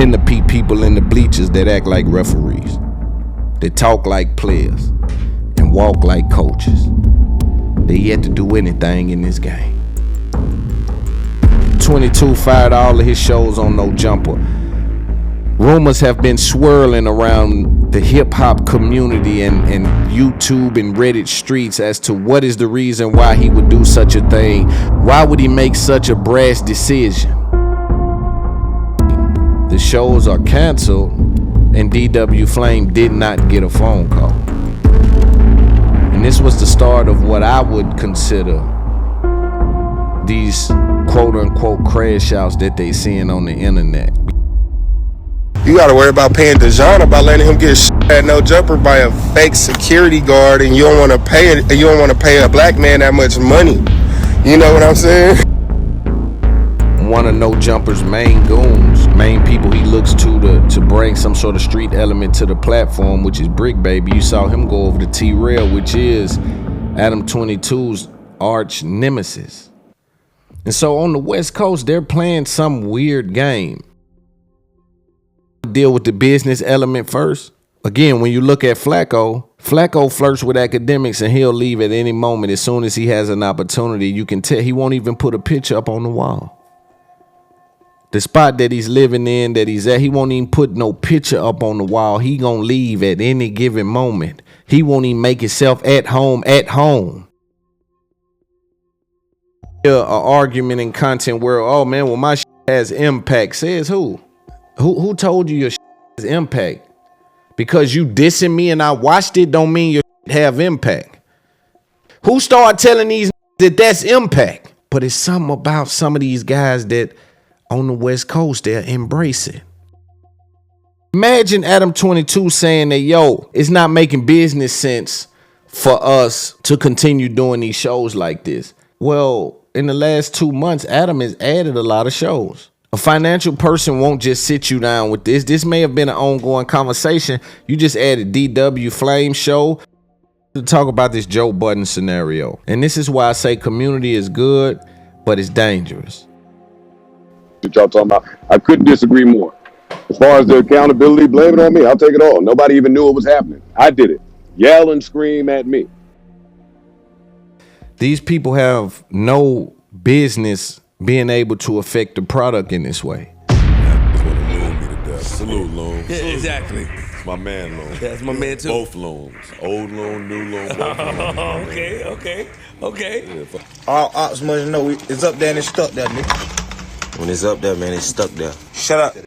tend to be people in the bleachers that act like referees, that talk like players, and walk like coaches. They yet to do anything in this game. 22 fired all of his shows on No Jumper. Rumors have been swirling around the hip-hop community and YouTube and Reddit streets as to what is the reason why he would do such a thing. Why would he make such a brash decision? The shows are canceled, and DW Flame did not get a phone call. And this was the start of what I would consider these quote-unquote crash outs that they seeing on the internet. You gotta worry about paying Dejan about letting him get at No Jumper by a fake security guard, and you don't want to pay it. You don't want to pay a black man that much money. You know what I'm saying? One of No Jumper's main goons, main people he looks to bring some sort of street element to the platform, which is Brick Baby. You saw him go over to T-Rail, which is Adam 22's arch nemesis. And so on the West Coast, they're playing some weird game. Deal with the business element first. Again, when you look at Flacco flirts with academics and he'll leave at any moment. As soon as he has an opportunity, you can tell he won't even put a picture up on the wall. The spot that he's living in, that he's at, he won't even put no picture up on the wall. He gonna leave at any given moment. He won't even make himself at home. An argument in content where, oh man, well my shit has impact. Says who? Who told you your shit has impact? Because you dissing me and I watched it don't mean your shit have impact. Who started telling these that that's impact? But it's something about some of these guys that on the West Coast, they'll embrace it. Imagine Adam 22 saying that, yo, it's not making business sense for us to continue doing these shows like this. Well, in the last 2 months, Adam has added a lot of shows. A financial person won't just sit you down with this. This may have been an ongoing conversation. You just added DW Flame show to talk about this Joe Budden scenario. And this is why I say community is good, but it's dangerous. That y'all talking about, I couldn't disagree more. As far as the accountability, blame it on me. I'll take it all. Nobody even knew it was happening. I did it. Yell and scream at me. These people have no business being able to affect the product in this way. Loon be the death. Salute, Loon. Yeah, exactly. It's my man, Loon. That's my man, too. Both Loons. Old Loon, new Loon, both Loons. Okay. Yeah, All ops must know it's up there and it's stuck there, nigga. When it's up there, man, it's stuck there. Shut up.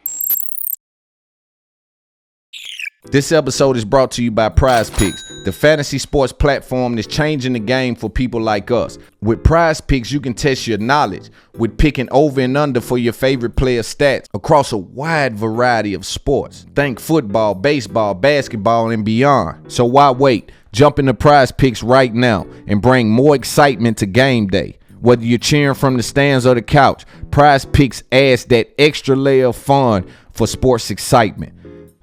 This episode is brought to you by Prize Picks, the fantasy sports platform that's changing the game for people like us. With Prize Picks, you can test your knowledge with picking over and under for your favorite player stats across a wide variety of sports. Think football, baseball, basketball, and beyond. So why wait? Jump into Prize Picks right now and bring more excitement to game day. Whether you're cheering from the stands or the couch, Prize Picks adds that extra layer of fun for sports excitement.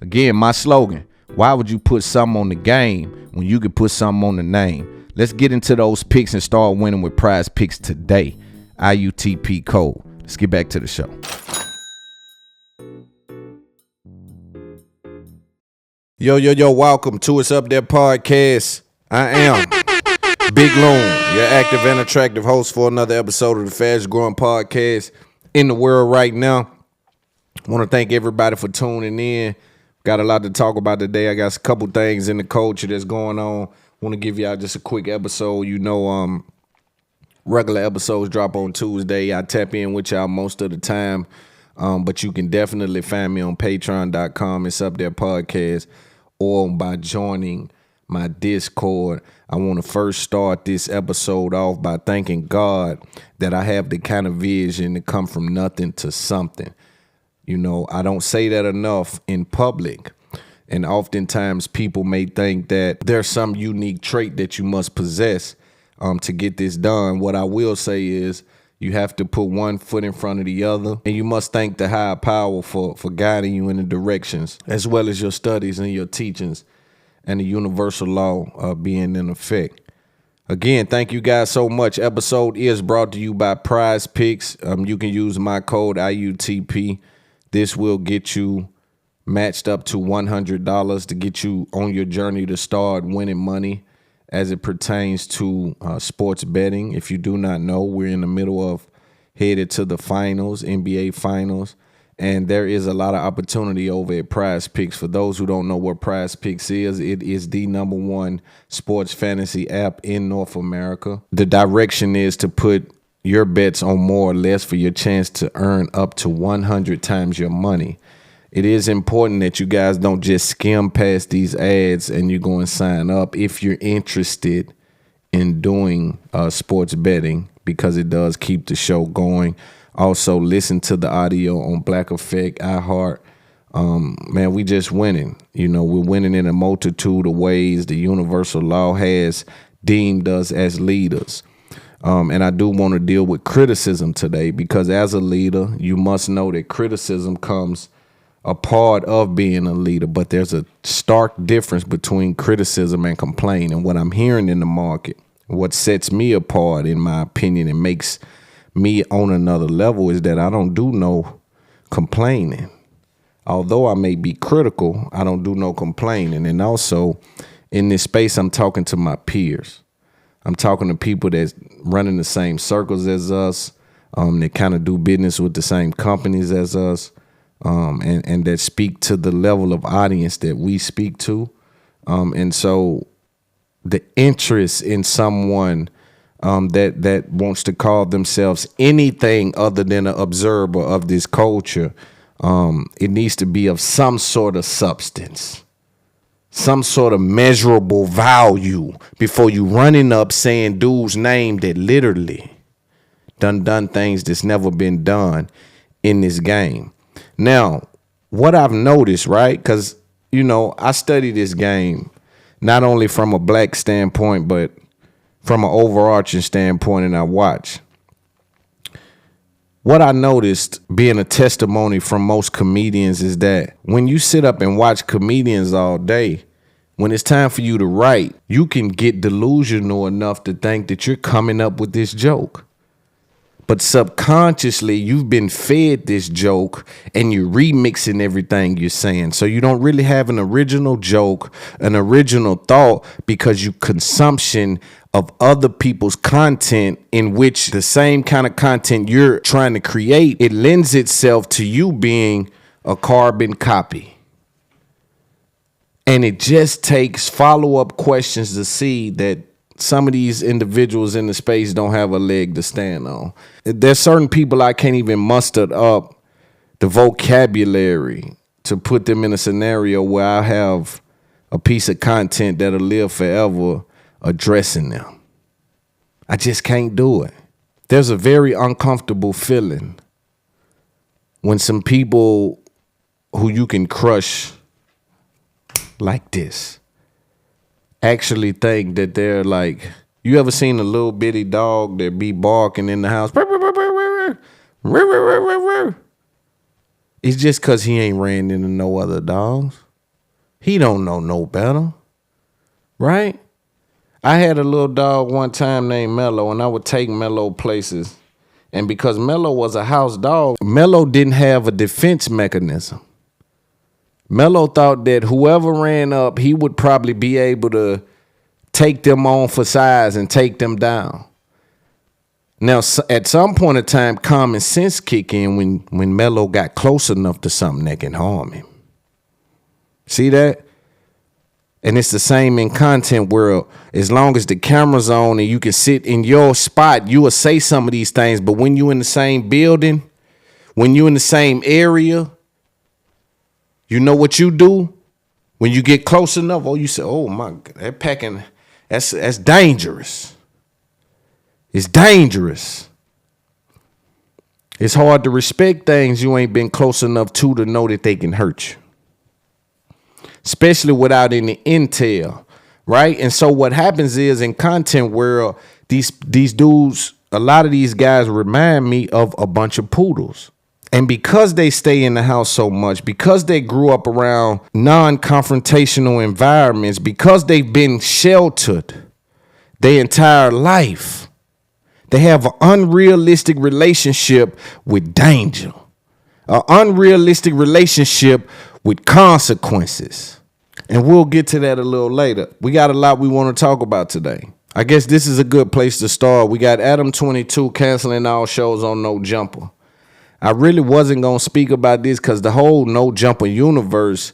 Again, my slogan, why would you put something on the game when you could put something on the name? Let's get into those picks and start winning with Prize Picks today. IUTP code. Let's get back to the show. Yo, welcome to It's Up There Podcast. I am Big Loon, your active and attractive host for another episode of the fastest growing podcast in the world right now. I want to thank everybody for tuning in. Got a lot to talk about today. I got a couple things in the culture that's going on. Want to give y'all just a quick episode. You know, regular episodes drop on Tuesday. I tap in with y'all most of the time, but you can definitely find me on patreon.com. It's Up There Podcast, or by joining my Discord. I want to first start this episode off by thanking God that I have the kind of vision to come from nothing to something. You know, I don't say that enough in public. And oftentimes people may think that there's some unique trait that you must possess to get this done. What I will say is you have to put one foot in front of the other. And you must thank the higher power for guiding you in the directions, as well as your studies and your teachings and the universal law being in effect. Again, thank you guys so much. Episode is brought to you by Prize Picks. You can use my code IUTP This will get you matched up to $100 to get you on your journey to start winning money as it pertains to sports betting. If you do not know, we're in the middle of headed to the finals, NBA finals, and there is a lot of opportunity over at Prize Picks. For those who don't know what Prize Picks is, it is the #1 sports fantasy app in North America. The direction is to put your bets on more or less for your chance to earn up to 100 times your money. It is important that you guys don't just skim past these ads and you go and sign up if you're interested in doing sports betting, because it does keep the show going. Also, listen to the audio on Black Effect, iHeart. Man, we just winning. You know, we're winning in a multitude of ways. The universal law has deemed us as leaders. And I do want to deal with criticism today, because as a leader, you must know that criticism comes a part of being a leader, but there's a stark difference between criticism and complaint. And what I'm hearing in the market, what sets me apart, in my opinion, and makes me on another level, is that I don't do no complaining. Although I may be critical, I don't do no complaining. And also in this space, I'm talking to my peers. I'm talking to people that's running the same circles as us, that kind of do business with the same companies as us, and that speak to the level of audience that we speak to. And so the interest in someone that wants to call themselves anything other than an observer of this culture, it needs to be of some sort of substance, some sort of measurable value, before you running up saying dude's name that literally done things that's never been done in this game. Now, what I've noticed, right, because, you know, I study this game not only from a black standpoint, but from an overarching standpoint, and I watch. What I noticed, being a testimony from most comedians, is that when you sit up and watch comedians all day, when it's time for you to write, you can get delusional enough to think that you're coming up with this joke. But subconsciously, you've been fed this joke and you're remixing everything you're saying. So you don't really have an original joke, an original thought, because you consumption of other people's content, in which the same kind of content you're trying to create, it lends itself to you being a carbon copy. And it just takes follow-up questions to see that some of these individuals in the space don't have a leg to stand on. There's certain people I can't even muster up the vocabulary to put them in a scenario where I have a piece of content that'll live forever addressing them. I just can't do it. There's a very uncomfortable feeling when some people who you can crush like this actually think that they're like, you ever seen a little bitty dog that be barking in the house? It's just because he ain't ran into no other dogs. He don't know no better, right? I had a little dog one time named Mello, and I would take Mello places. And because Mello was a house dog, Mello didn't have a defense mechanism. Mello thought that whoever ran up, he would probably be able to take them on for size and take them down. Now, at some point in time, common sense kick in when Mello got close enough to something that can harm him. See that? And it's the same in content world. As long as the camera's on and you can sit in your spot, you will say some of these things. But when you in the same building, when you in the same area, you know what you do? When you get close enough, you say, oh my God, that packing, that's dangerous. It's dangerous. It's hard to respect things you ain't been close enough to know that they can hurt you. Especially without any intel, right? And so what happens is, in content world, these dudes, a lot of these guys remind me of a bunch of poodles. And because they stay in the house so much, because they grew up around non-confrontational environments, because they've been sheltered their entire life, they have an unrealistic relationship with danger. An unrealistic relationship with consequences. And we'll get to that a little later. We got a lot we want to talk about today. I guess this is a good place to start. We got Adam 22 canceling all shows on No Jumper. I really wasn't going to speak about this because the whole No Jumper universe,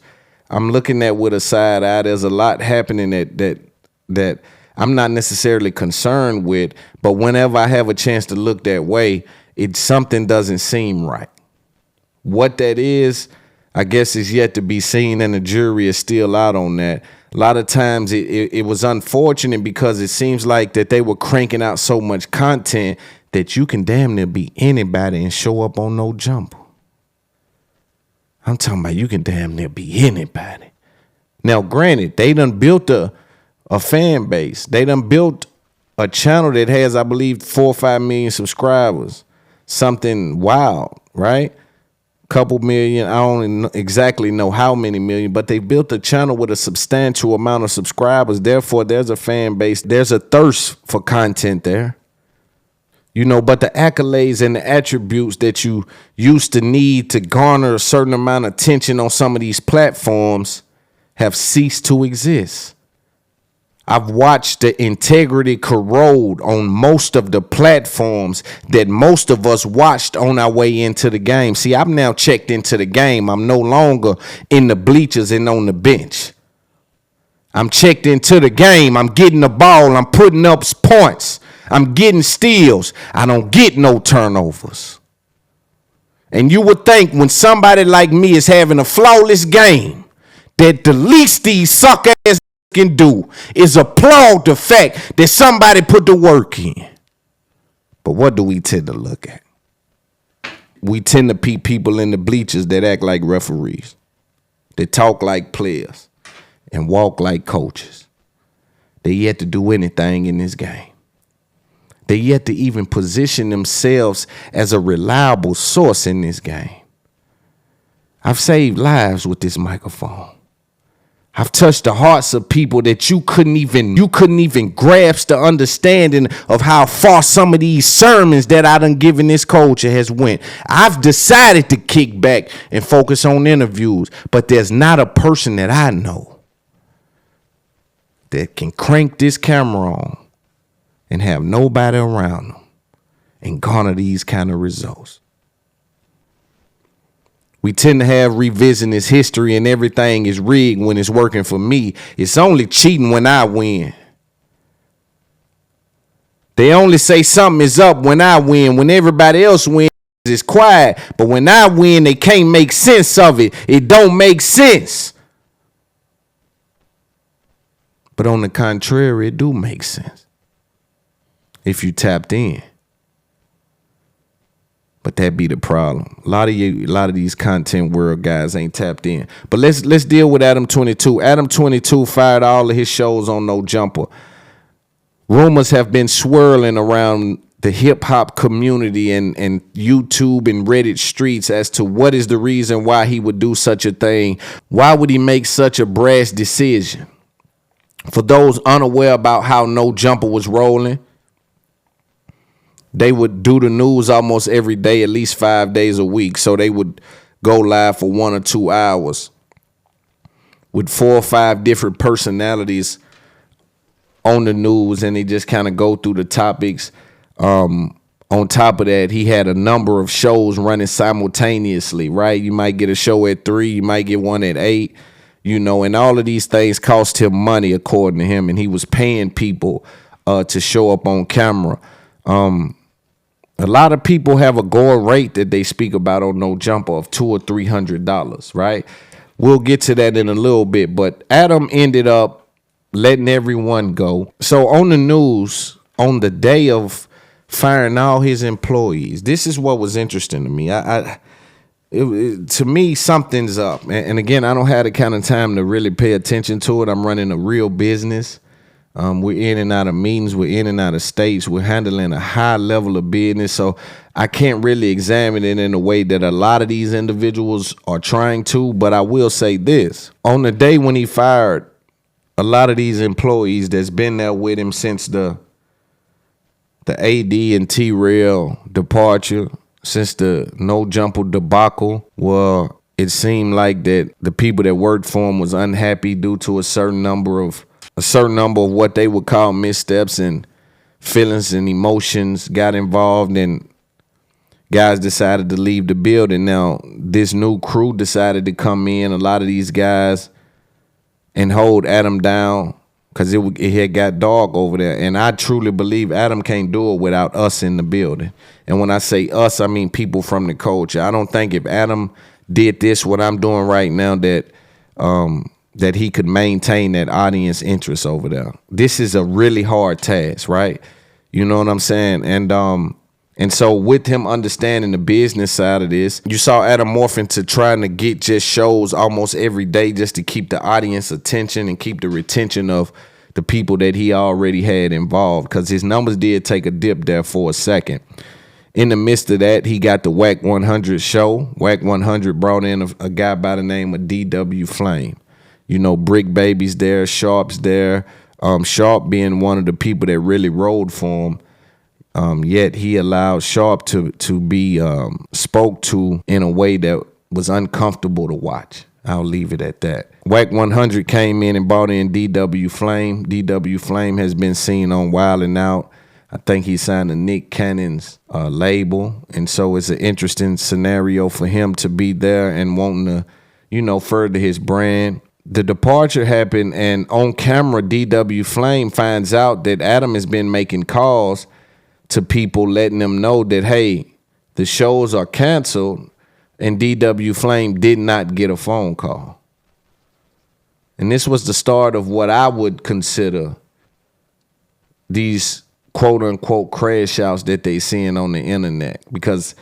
I'm looking at with a side eye. There's a lot happening that I'm not necessarily concerned with, but whenever I have a chance to look that way, something doesn't seem right. What that is, I guess, is yet to be seen, and the jury is still out on that. A lot of times it was unfortunate because it seems like that they were cranking out so much content that you can damn near be anybody and show up on No Jumper. I'm talking about you can damn near be anybody. Now, granted, they done built a fan base. They done built a channel that has, I believe, 4 or 5 million subscribers. Something wild, right? Couple million. I don't exactly know how many million, but they built a channel with a substantial amount of subscribers. Therefore, there's a fan base. There's a thirst for content there. You know, but the accolades and the attributes that you used to need to garner a certain amount of attention on some of these platforms have ceased to exist. I've watched the integrity corrode on most of the platforms that most of us watched on our way into the game. See, I'm now checked into the game. I'm no longer in the bleachers and on the bench. I'm checked into the game. I'm getting the ball. I'm putting up points. I'm getting steals. I don't get no turnovers. And you would think when somebody like me is having a flawless game, that the least these sucker ass can do is applaud the fact that somebody put the work in. But what do we tend to look at? We tend to peep people in the bleachers that act like referees, that talk like players and walk like coaches. They yet to do anything in this game. They yet to even position themselves as a reliable source in this game. I've saved lives with this microphone. I've touched the hearts of people that you couldn't even grasp the understanding of how far some of these sermons that I done given this culture has went. I've decided to kick back and focus on interviews, but there's not a person that I know that can crank this camera on and have nobody around them and garner these kind of results. We tend to have revisionist history and everything is rigged when it's working for me. It's only cheating when I win. They only say something is up when I win. When everybody else wins, it's quiet. But when I win, they can't make sense of it. It don't make sense. But on the contrary, it do make sense if you tapped in. But that be the problem. A lot of these content world guys ain't tapped in. But let's deal with Adam 22. Adam 22 fired all of his shows on No Jumper. Rumors have been swirling around the hip hop community and YouTube and Reddit streets as to what is the reason why he would do such a thing. Why would he make such a brash decision? For those unaware about how No Jumper was rolling, they would do the news almost every day, at least 5 days a week. So they would go live for 1 or 2 hours with 4 or 5 different personalities on the news, and they just kind of go through the topics. On top of that, he had a number of shows running simultaneously, right? You might get a show at 3, you might get one at 8, you know, and all of these things cost him money, according to him, and he was paying people to show up on camera. A lot of people have a going rate that they speak about on No Jumper of $200 or $300, right? We'll get to that in a little bit, but Adam ended up letting everyone go. So on the news, on the day of firing all his employees, this is what was interesting to me. To me, something's up. And again, I don't have the kind of time to really pay attention to it. I'm running a real business. We're in and out of meetings. We're in and out of states. We're handling a high level of business. So I can't really examine it in a way that a lot of these individuals are trying to. But I will say this. On the day when he fired a lot of these employees that's been there with him since the AD and T-Rail departure, since the No Jumper debacle, well, it seemed like that the people that worked for him was unhappy due to a certain number of what they would call missteps, and feelings and emotions got involved, and guys decided to leave the building. Now, this new crew decided to come in, a lot of these guys, and hold Adam down because it had got dark over there. And I truly believe Adam can't do it without us in the building. And when I say us, I mean people from the culture. I don't think if Adam did this, what I'm doing right now, that he could maintain that audience interest over there. This is a really hard task, right? You know what I'm saying? And so with him understanding the business side of this, you saw Adam morph into trying to get just shows almost every day just to keep the audience attention and keep the retention of the people that he already had involved, because his numbers did take a dip there for a second. In the midst of that, he got the Wack 100 show. Wack 100 brought in a guy by the name of DW Flame. You know, Brick Baby's there, Sharp's there. Sharp being one of the people that really rode for him. Yet he allowed Sharp to be spoke to in a way that was uncomfortable to watch. I'll leave it at that. Wack 100 came in and brought in DW Flame. DW Flame has been seen on Wild 'N Out. I think he signed to Nick Cannon's label. And so it's an interesting scenario for him to be there and wanting to, you know, further his brand. The departure happened, and on camera, DW Flame finds out that Adam has been making calls to people, letting them know that, hey, the shows are canceled, and DW Flame did not get a phone call. And this was the start of what I would consider these quote-unquote crash outs that they seeing on the internet. Because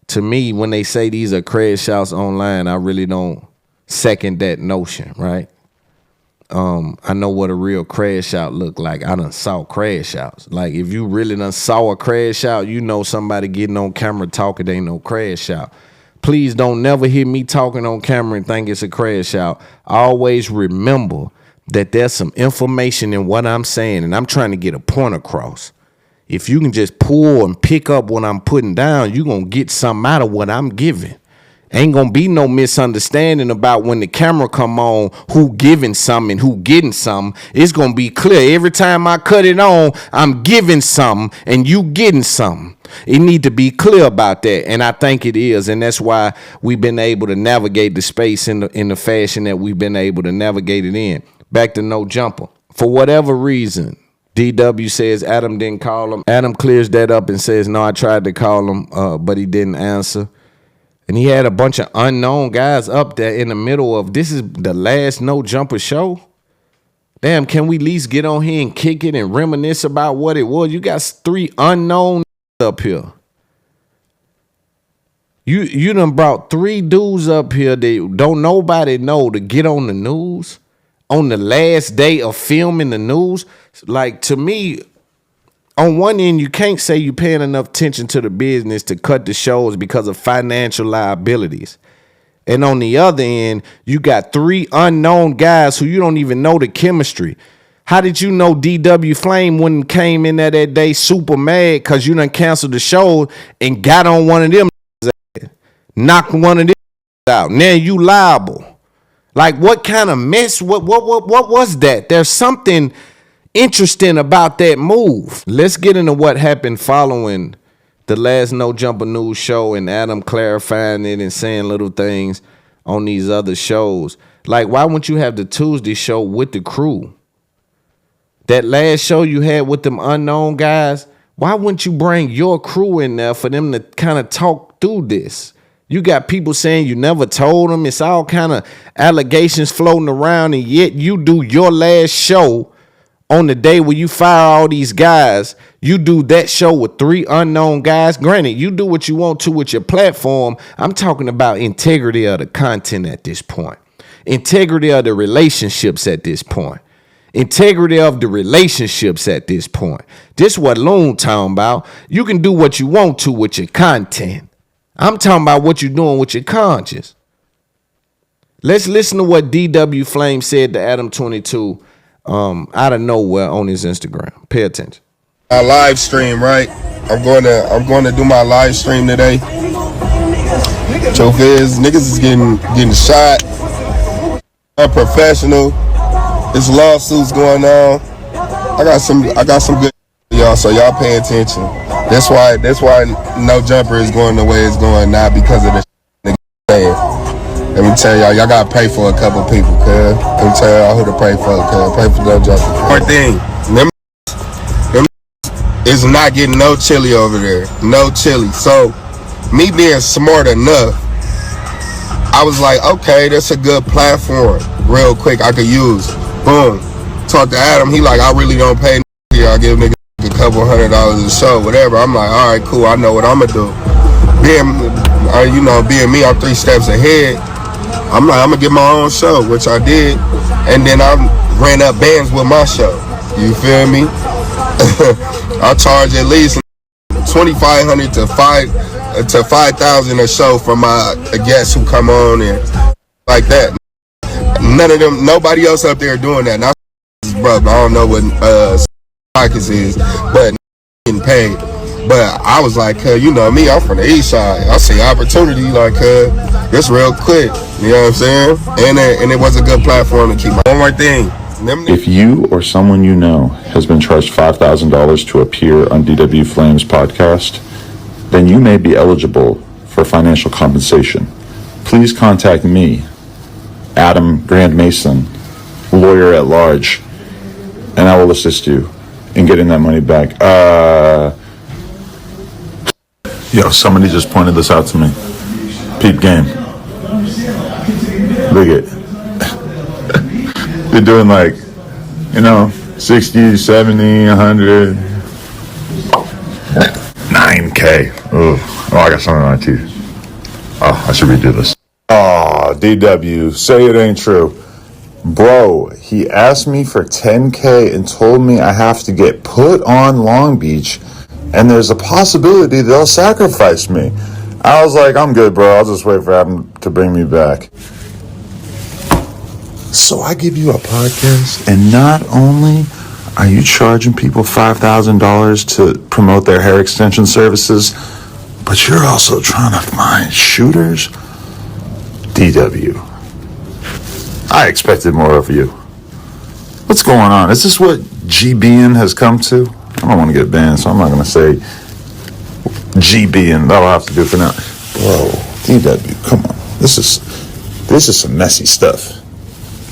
to me, when they say these are crash outs online, I really don't second that notion, right? I know what a real crash out look like. I done saw crash outs. Like, if you really done saw a crash out, you know somebody getting on camera talking, ain't no crash out. Please don't never hear me talking on camera and think it's a crash out. Always remember that there's some information in what I'm saying, and I'm trying to get a point across. If you can just pull and pick up what I'm putting down, you're going to get something out of what I'm giving. Ain't gonna be no misunderstanding about when the camera come on, who giving something and who getting something. It's gonna be clear. Every time I cut it on, I'm giving something and you getting something. It need to be clear about that, and I think it is, and that's why we've been able to navigate the space in the fashion that we've been able to navigate it in. Back to No Jumper. For whatever reason, DW says Adam didn't call him. Adam clears that up and says, no, I tried to call him, but he didn't answer. And he had a bunch of unknown guys up there in the middle of, this is the last No Jumper show? Damn, can we at least get on here and kick it and reminisce about what it was? You got 3 unknown up here. You done brought 3 dudes up here that don't nobody know to get on the news on the last day of filming the news. Like, to me, on one end, you can't say you're paying enough attention to the business to cut the shows because of financial liabilities. And on the other end, you got 3 unknown guys who you don't even know the chemistry. How did you know DW Flame when came in there that day super mad because you done canceled the show and got on one of them, knocked one of them out? Now you liable. Like, what kind of mess? What was that? There's something interesting about that move. Let's get into what happened following the last No Jumper News show and Adam clarifying it and saying little things on these other shows. Like, why wouldn't you have the Tuesday show with the crew? That last show you had with them unknown guys, why wouldn't you bring your crew in there for them to kind of talk through this? You got people saying you never told them. It's all kind of allegations floating around, and yet you do your last show on the day where you fire all these guys. You do that show with 3 unknown guys. Granted, you do what you want to with your platform. I'm talking about integrity of the content at this point. Integrity of the relationships at this point. Integrity of the relationships at this point. This is what Loon talking about. You can do what you want to with your content. I'm talking about what you're doing with your conscience. Let's listen to what DW Flame said to Adam 22 out of nowhere on his Instagram. Pay attention. I live stream, right? I'm going to do my live stream today. Truth is, niggas is getting shot. Unprofessional. There's lawsuits going on. I got some good y'all, so y'all pay attention. That's why No Jumper is going the way it's going, not because of the niggas saying. Let me tell y'all gotta pray for a couple people, cuz. Let me tell y'all who to pray for, cuz. Pray for No Jumper. One thing, them is not getting no chili over there. No chili. So, me being smart enough, I was like, okay, that's a good platform. Real quick, I could use. Boom. Talk to Adam. He like, I really don't pay here. I give niggas a couple $100 a show, whatever. I'm like, all right, cool. I know what I'm gonna do. Being me, I'm 3 steps ahead. I'm like, I'm gonna get my own show, which I did, and then I ran up bands with my show. You feel me? I charge at least $2,500 to $5,000 a show for my guests who come on and like that. None of them, nobody else up there doing that. Now, bro, I don't know what pockets is, but getting paid. But I was like, you know me, I'm from the east side. I see opportunity like, this real quick. You know what I'm saying? And it was a good platform to keep. One more thing. If you or someone you know has been charged $5,000 to appear on DW Flames podcast, then you may be eligible for financial compensation. Please contact me, Adam Grand Mason, lawyer at large, and I will assist you in getting that money back. Yo, somebody just pointed this out to me. Peep game. Look at they're doing like, 60, 70, 100, 9K. Oh, I got something on my teeth. Oh, I should redo this. Oh, DW, say it ain't true. Bro, he asked me for 10K and told me I have to get put on Long Beach, and there's a possibility they'll sacrifice me. I was like, I'm good, bro. I'll just wait for Adam to bring me back. So I give you a podcast, and not only are you charging people $5,000 to promote their hair extension services, but you're also trying to find shooters? DW, I expected more of you. What's going on? Is this what GBing has come to? I don't want to get banned, so I'm not going to say GBing. That'll have to do for now. Bro, DW, come on. This is some messy stuff.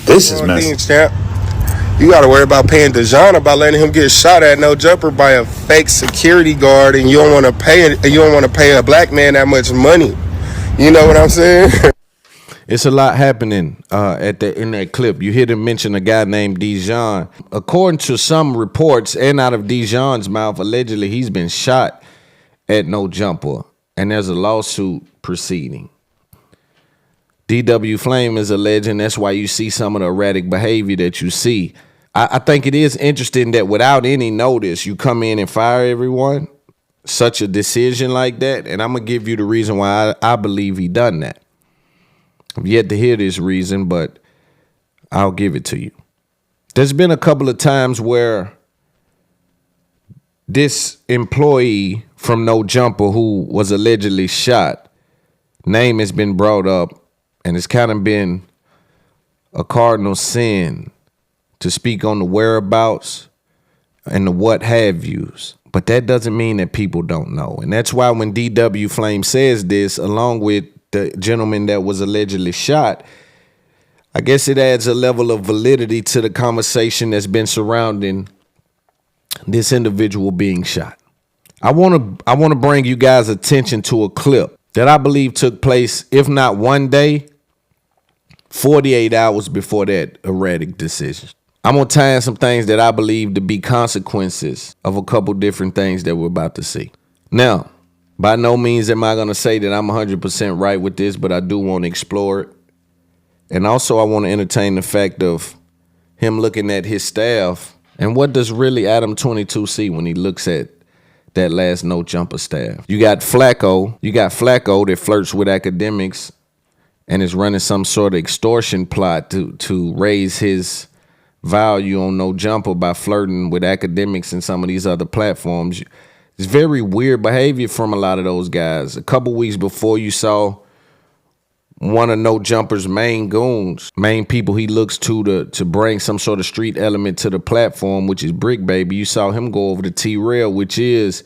This is messy. You got to worry about paying Dejan about letting him get shot at No Jumper by a fake security guard, and you don't want to pay a black man that much money. You know what I'm saying? It's a lot happening in that clip. You hear them mention a guy named Dejan. According to some reports, and out of Dejan's mouth, allegedly he's been shot at No Jumper, and there's a lawsuit proceeding. DW Flame is alleging that's why you see some of the erratic behavior that you see. I think it is interesting that without any notice, you come in and fire everyone. Such a decision like that, and I'm going to give you the reason why I believe he done that. I've yet to hear this reason, but I'll give it to you. There's been a couple of times where this employee from No Jumper who was allegedly shot, name has been brought up, and it's kind of been a cardinal sin to speak on the whereabouts and the what have yous. But that doesn't mean that people don't know. And that's why when DW Flame says this, along with the gentleman that was allegedly shot, I guess it adds a level of validity to the conversation that's been surrounding this individual being shot. I want to bring you guys' attention to a clip that I believe took place, if not one day, 48 hours before that erratic decision. I'm going to tie in some things that I believe to be consequences of a couple different things that we're about to see. Now, by no means am I going to say that I'm 100% right with this, but I do want to explore it. And also I want to entertain the fact of him looking at his staff, and what does really Adam 22 see when he looks at that last No Jumper staff. You got Flacco that flirts with academics and is running some sort of extortion plot to raise his value on No Jumper by flirting with academics and some of these other platforms. It's very weird behavior from a lot of those guys. A couple weeks before, you saw one of No Jumper's main goons, main people he looks to bring some sort of street element to the platform, which is Brick Baby. You saw him go over to T-Rail, which is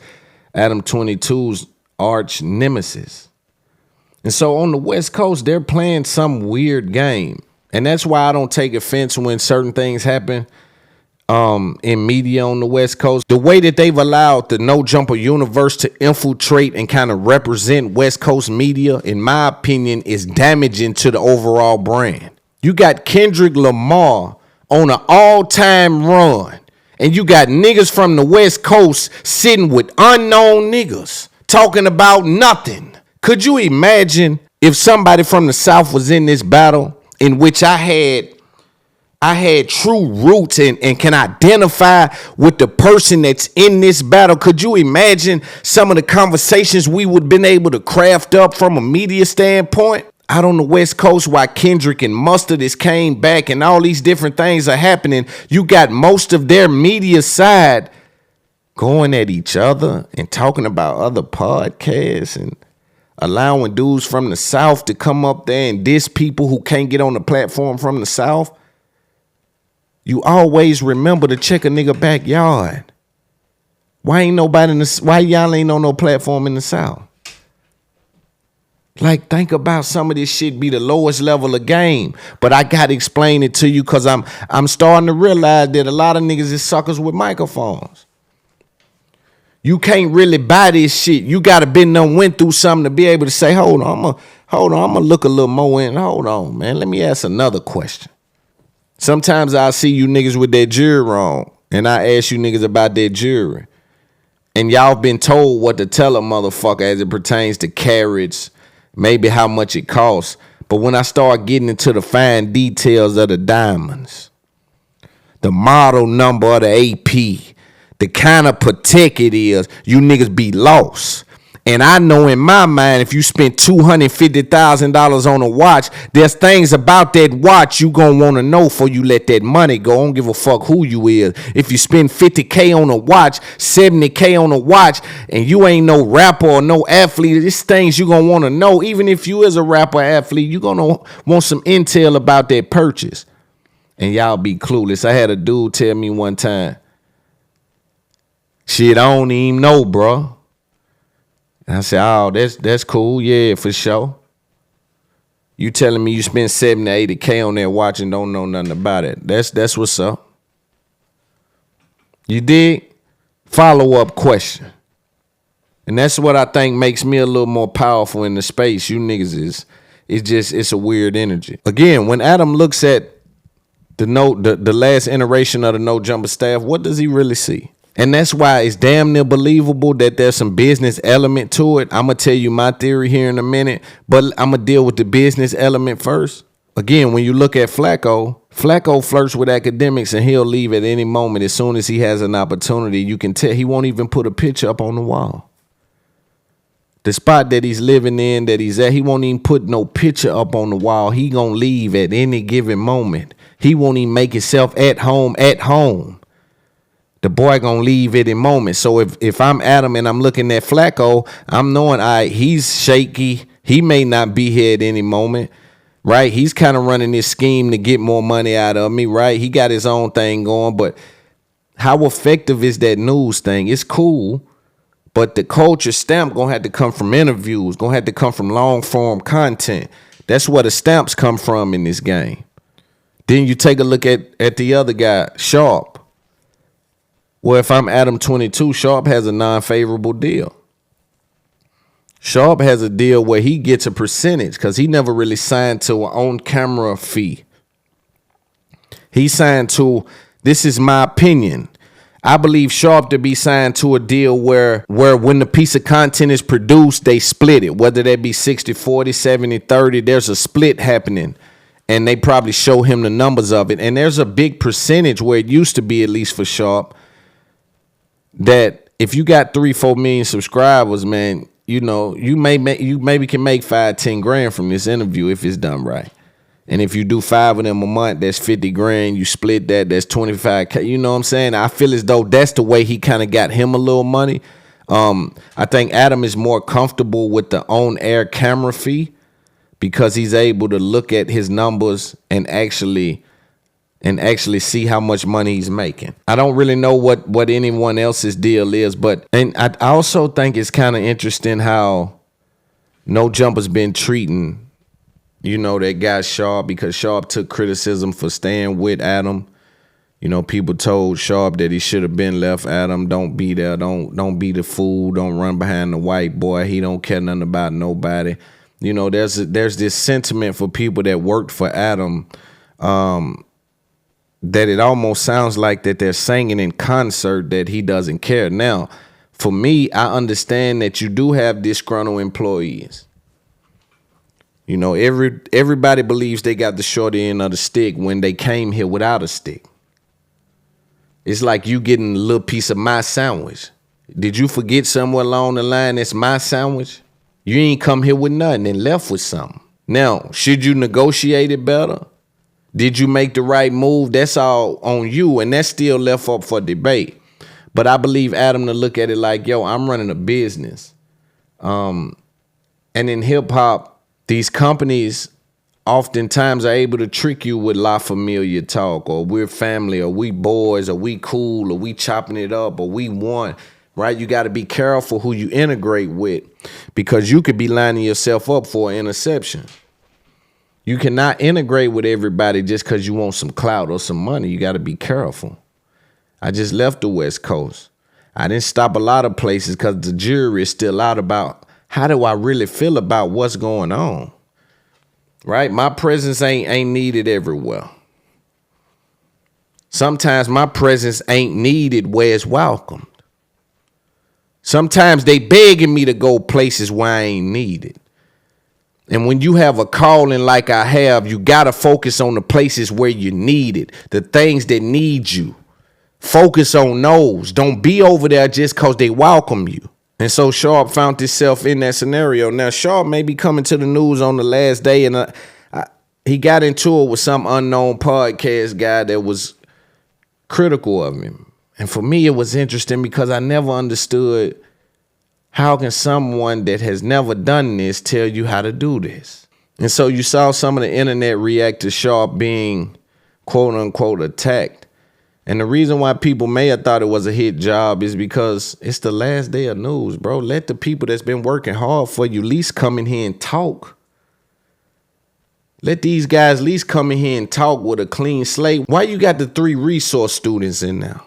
Adam 22's arch nemesis. And so on the West Coast, they're playing some weird game. And that's why I don't take offense when certain things happen in media on the West Coast. The way that they've allowed the No Jumper universe to infiltrate and kind of represent West Coast media, in my opinion, is damaging to the overall brand. You got Kendrick Lamar on an all-time run, and you got niggas from the West Coast sitting with unknown niggas talking about nothing. Could you imagine if somebody from the South was in this battle in which I had true roots and can identify with the person that's in this battle? Could you imagine some of the conversations we would have been able to craft up from a media standpoint? Out on the West Coast, while Kendrick and Mustard is came back and all these different things are happening, you got most of their media side going at each other and talking about other podcasts and allowing dudes from the South to come up there and diss people who can't get on the platform from the South. You always remember to check a nigga backyard. Why y'all ain't on no platform in the South? Like, think about some of this shit be the lowest level of game. But I gotta explain it to you because I'm starting to realize that a lot of niggas is suckers with microphones. You can't really buy this shit. You gotta went through something to be able to say, hold on, I'm gonna look a little more in. Hold on, man. Let me ask another question. Sometimes I see you niggas with that jury on, and I ask you niggas about that jury. And y'all been told what to tell a motherfucker as it pertains to carats, maybe how much it costs. But when I start getting into the fine details of the diamonds, the model number of the AP, the kind of Patek it is, you niggas be lost. And I know in my mind, if you spend $250,000 on a watch, there's things about that watch you gonna want to know before you let that money go. I don't give a fuck who you is. If you spend $50K on a watch, $70K on a watch, and you ain't no rapper or no athlete, there's things you gonna want to know. Even if you is a rapper or athlete, you gonna want some intel about that purchase. And y'all be clueless. I had a dude tell me one time, shit, I don't even know, bro. And I said, oh, that's cool. Yeah, for sure. You telling me you spent 70 to $80K on that watch and don't know nothing about it. That's what's up. You dig? Follow-up question. And that's what I think makes me a little more powerful in the space. You niggas it's a weird energy. Again, when Adam looks at the last iteration of the No Jumper staff, what does he really see? And that's why it's damn near believable that there's some business element to it. I'm going to tell you my theory here in a minute, but I'm going to deal with the business element first. Again, when you look at Flacco flirts with academics and he'll leave at any moment as soon as he has an opportunity. You can tell he won't even put a picture up on the wall. The spot that he's living in, that he's at, he won't even put no picture up on the wall. He going to leave at any given moment. He won't even make himself at home. The boy gonna leave at a moment. So if I'm Adam and I'm looking at Flacco, I'm knowing he's shaky. He may not be here at any moment, right? He's kind of running this scheme to get more money out of me, right? He got his own thing going, but how effective is that news thing? It's cool, but the culture stamp gonna have to come from interviews, gonna have to come from long form content. That's where the stamps come from in this game. Then you take a look at the other guy, Sharp. Well, if I'm Adam 22, Sharp has a non-favorable deal. Sharp has a deal where he gets a percentage because he never really signed to an on-camera fee. He signed to, this is my opinion, I believe Sharp to be signed to a deal where when the piece of content is produced, they split it. Whether that be 60-40, 70-30, there's a split happening. And they probably show him the numbers of it. And there's a big percentage where it used to be, at least for Sharp, that if you got 3-4 million subscribers, man, you know, you maybe can make 5-10 grand from this interview if it's done right. And if you do 5 of them a month, that's 50 grand. You split that's 25K. You know what I'm saying? I feel as though that's the way he kind of got him a little money. I think Adam is more comfortable with the on-air camera fee because he's able to look at his numbers and actually see how much money he's making. I don't really know what anyone else's deal is, and I also think it's kind of interesting how No Jumper's been treating, that guy Sharp, because Sharp took criticism for staying with Adam. People told Sharp that he should have been left. Adam, don't be there. Don't be the fool. Don't run behind the white boy. He don't care nothing about nobody. There's this sentiment for people that worked for Adam, that it almost sounds like that they're singing in concert that he doesn't care. Now, for me, I understand that you do have disgruntled employees. Everybody believes they got the short end of the stick when they came here without a stick. It's like you getting a little piece of my sandwich. Did you forget somewhere along the line that's my sandwich? You ain't come here with nothing and left with something. Now, should you negotiate it better? Did you make the right move? That's all on you, and that's still left up for debate. But I believe Adam to look at it like, yo, I'm running a business. And in hip-hop, these companies oftentimes are able to trick you with La Familia talk, or we're family, or we boys, or we cool, or we chopping it up, or we want, right? You got to be careful who you integrate with, because you could be lining yourself up for an interception. You cannot integrate with everybody just because you want some clout or some money. You got to be careful. I just left the West Coast. I didn't stop a lot of places because the jury is still out about how do I really feel about what's going on. Right? My presence ain't needed everywhere. Sometimes my presence ain't needed where it's welcomed. Sometimes they begging me to go places where I ain't needed. And when you have a calling like I have, you got to focus on the places where you need it, the things that need you. Focus on those. Don't be over there just because they welcome you. And so Sharp found himself in that scenario. Now, Sharp may be coming to the news on the last day, and he got into it with some unknown podcast guy that was critical of him. And for me, it was interesting because I never understood how can someone that has never done this tell you how to do this? And so you saw some of the internet react to Sharp being quote unquote attacked. And the reason why people may have thought it was a hit job is because it's the last day of news, bro. Let the people that's been working hard for you at least come in here and talk. Let these guys at least come in here and talk with a clean slate. Why you got the 3 resource students in there?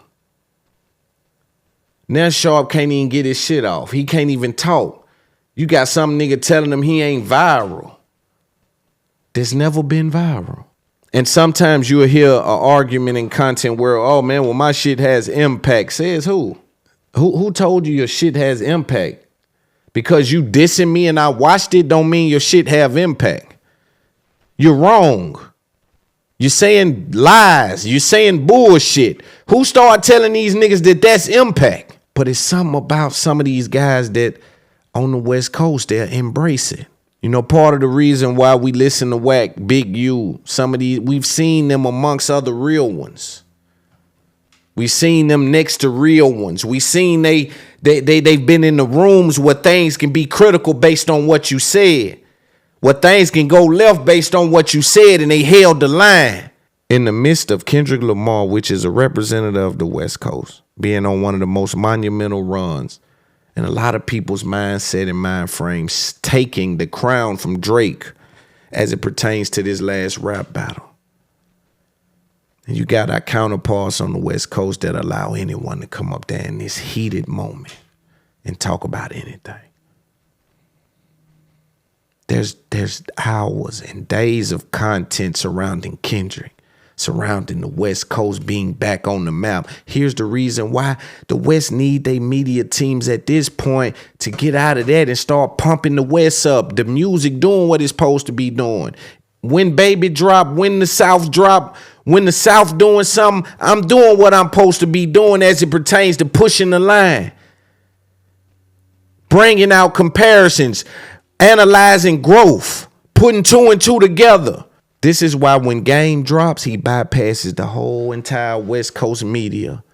Now Sharp can't even get his shit off. He can't even talk. You got some nigga telling him he ain't viral. That's never been viral. And sometimes you'll hear an argument in content where, oh man, well my shit has impact. Says who? Who told you your shit has impact? Because you dissing me and I watched it don't mean your shit have impact. You're wrong. You're saying lies. You're saying bullshit. Who started telling these niggas that that's impact? But it's something about some of these guys that on the West Coast, they'll embrace it. Part of the reason why we listen to Wack, Big U, some of these, we've seen them amongst other real ones. We've seen them next to real ones. We've seen they've been in the rooms where things can be critical based on what you said. Where things can go left based on what you said, and they held the line. In the midst of Kendrick Lamar, which is a representative of the West Coast, being on one of the most monumental runs, and a lot of people's mindset and mind frames taking the crown from Drake as it pertains to this last rap battle. And you got our counterparts on the West Coast that allow anyone to come up there in this heated moment and talk about anything. There's hours and days of content surrounding Kendrick, surrounding the West Coast being back on the map. Here's the reason why the West need their media teams at this point to get out of that and start pumping the West up. The music doing what it's supposed to be doing. When Baby drop, when the South drop, when the South doing something, I'm doing what I'm supposed to be doing as it pertains to pushing the line. Bringing out comparisons, analyzing growth, putting 2 and 2 together. This is why when Game drops, he bypasses the whole entire West Coast media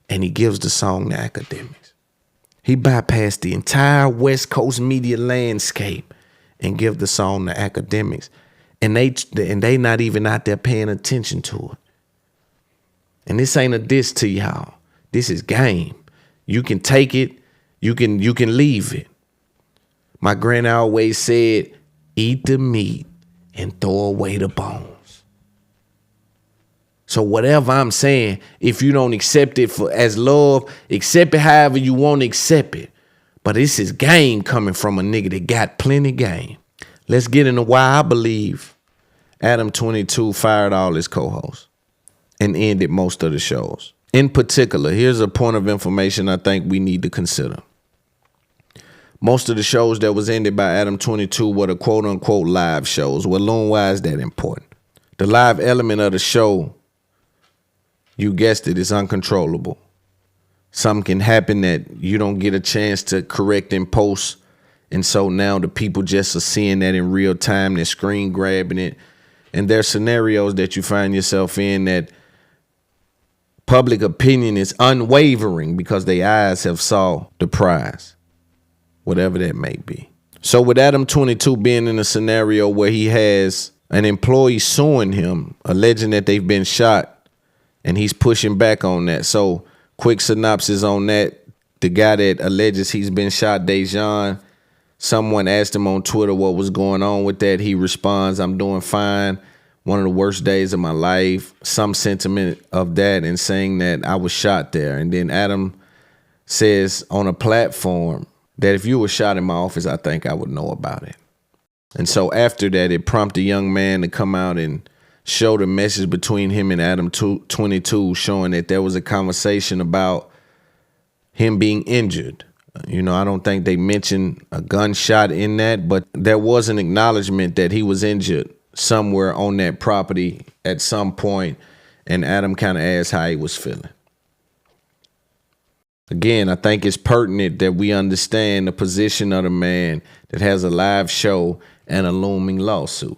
and he gives the song to academics. He bypassed the entire West Coast media landscape and give the song to academics. And they not even out there paying attention to it. And this ain't a diss to y'all. This is game. You can take it, you can leave it. My granny always said, eat the meat and throw away the bones. So whatever I'm saying, if you don't accept it as love, accept it however you want to accept it. But this is game coming from a nigga that got plenty game. Let's get into why I believe Adam 22 fired all his co-hosts and ended most of the shows. In particular, here's a point of information I think we need to consider. Most of the shows that was ended by Adam 22 were the quote-unquote live shows. Well, Loon, why is that important? The live element of the show, you guessed it, is uncontrollable. Something can happen that you don't get a chance to correct in post. And so now the people just are seeing that in real time. They're screen grabbing it. And there's scenarios that you find yourself in that public opinion is unwavering because their eyes have saw the prize, whatever that may be. So with Adam 22 being in a scenario where he has an employee suing him, alleging that they've been shot, and he's pushing back on that. So quick synopsis on that. The guy that alleges he's been shot, Dejan, someone asked him on Twitter what was going on with that. He responds, I'm doing fine. One of the worst days of my life. Some sentiment of that and saying that I was shot there. And then Adam says on a platform that if you were shot in my office, I think I would know about it. And so after that, it prompted a young man to come out and show the message between him and Adam 22, showing that there was a conversation about him being injured. You know, I don't think they mentioned a gunshot in that, but there was an acknowledgement that he was injured somewhere on that property at some point, and Adam kind of asked how he was feeling. Again, I think it's pertinent that we understand the position of the man that has a live show and a looming lawsuit.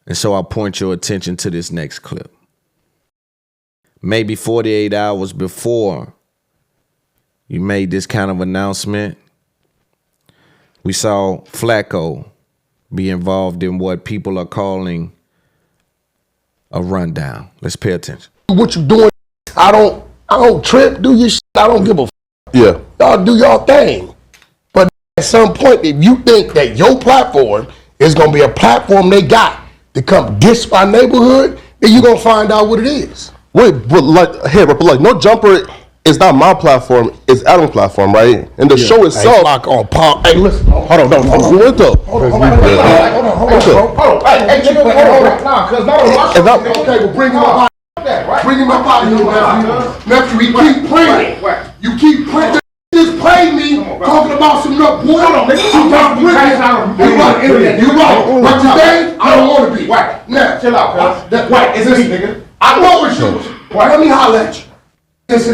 And so I'll point your attention to this next clip. Maybe 48 hours before you made this kind of announcement, we saw Flacco be involved in what people are calling a rundown. Let's pay attention. What you doing? I don't trip, do your shit. I don't give a f. Yeah. Y'all do y'all thing. But at some point, if you think that your platform is going to be a platform they got to come diss my neighborhood, then you're going to find out what it is. Wait, but like No Jumper is not my platform, it's Adam's platform, right? And the show itself. Hey, listen. Hold on. What the? Hold on. Hey, nah, because not on my show. Okay, well, bring him up. Bring him up out of here, nephew. He keep playing. You keep playing. Just played me talking about some nut boy. You right. But today, I don't want to be. Now, chill out. Wack, is this nigga? I know it's yours. Let me holler at you. Since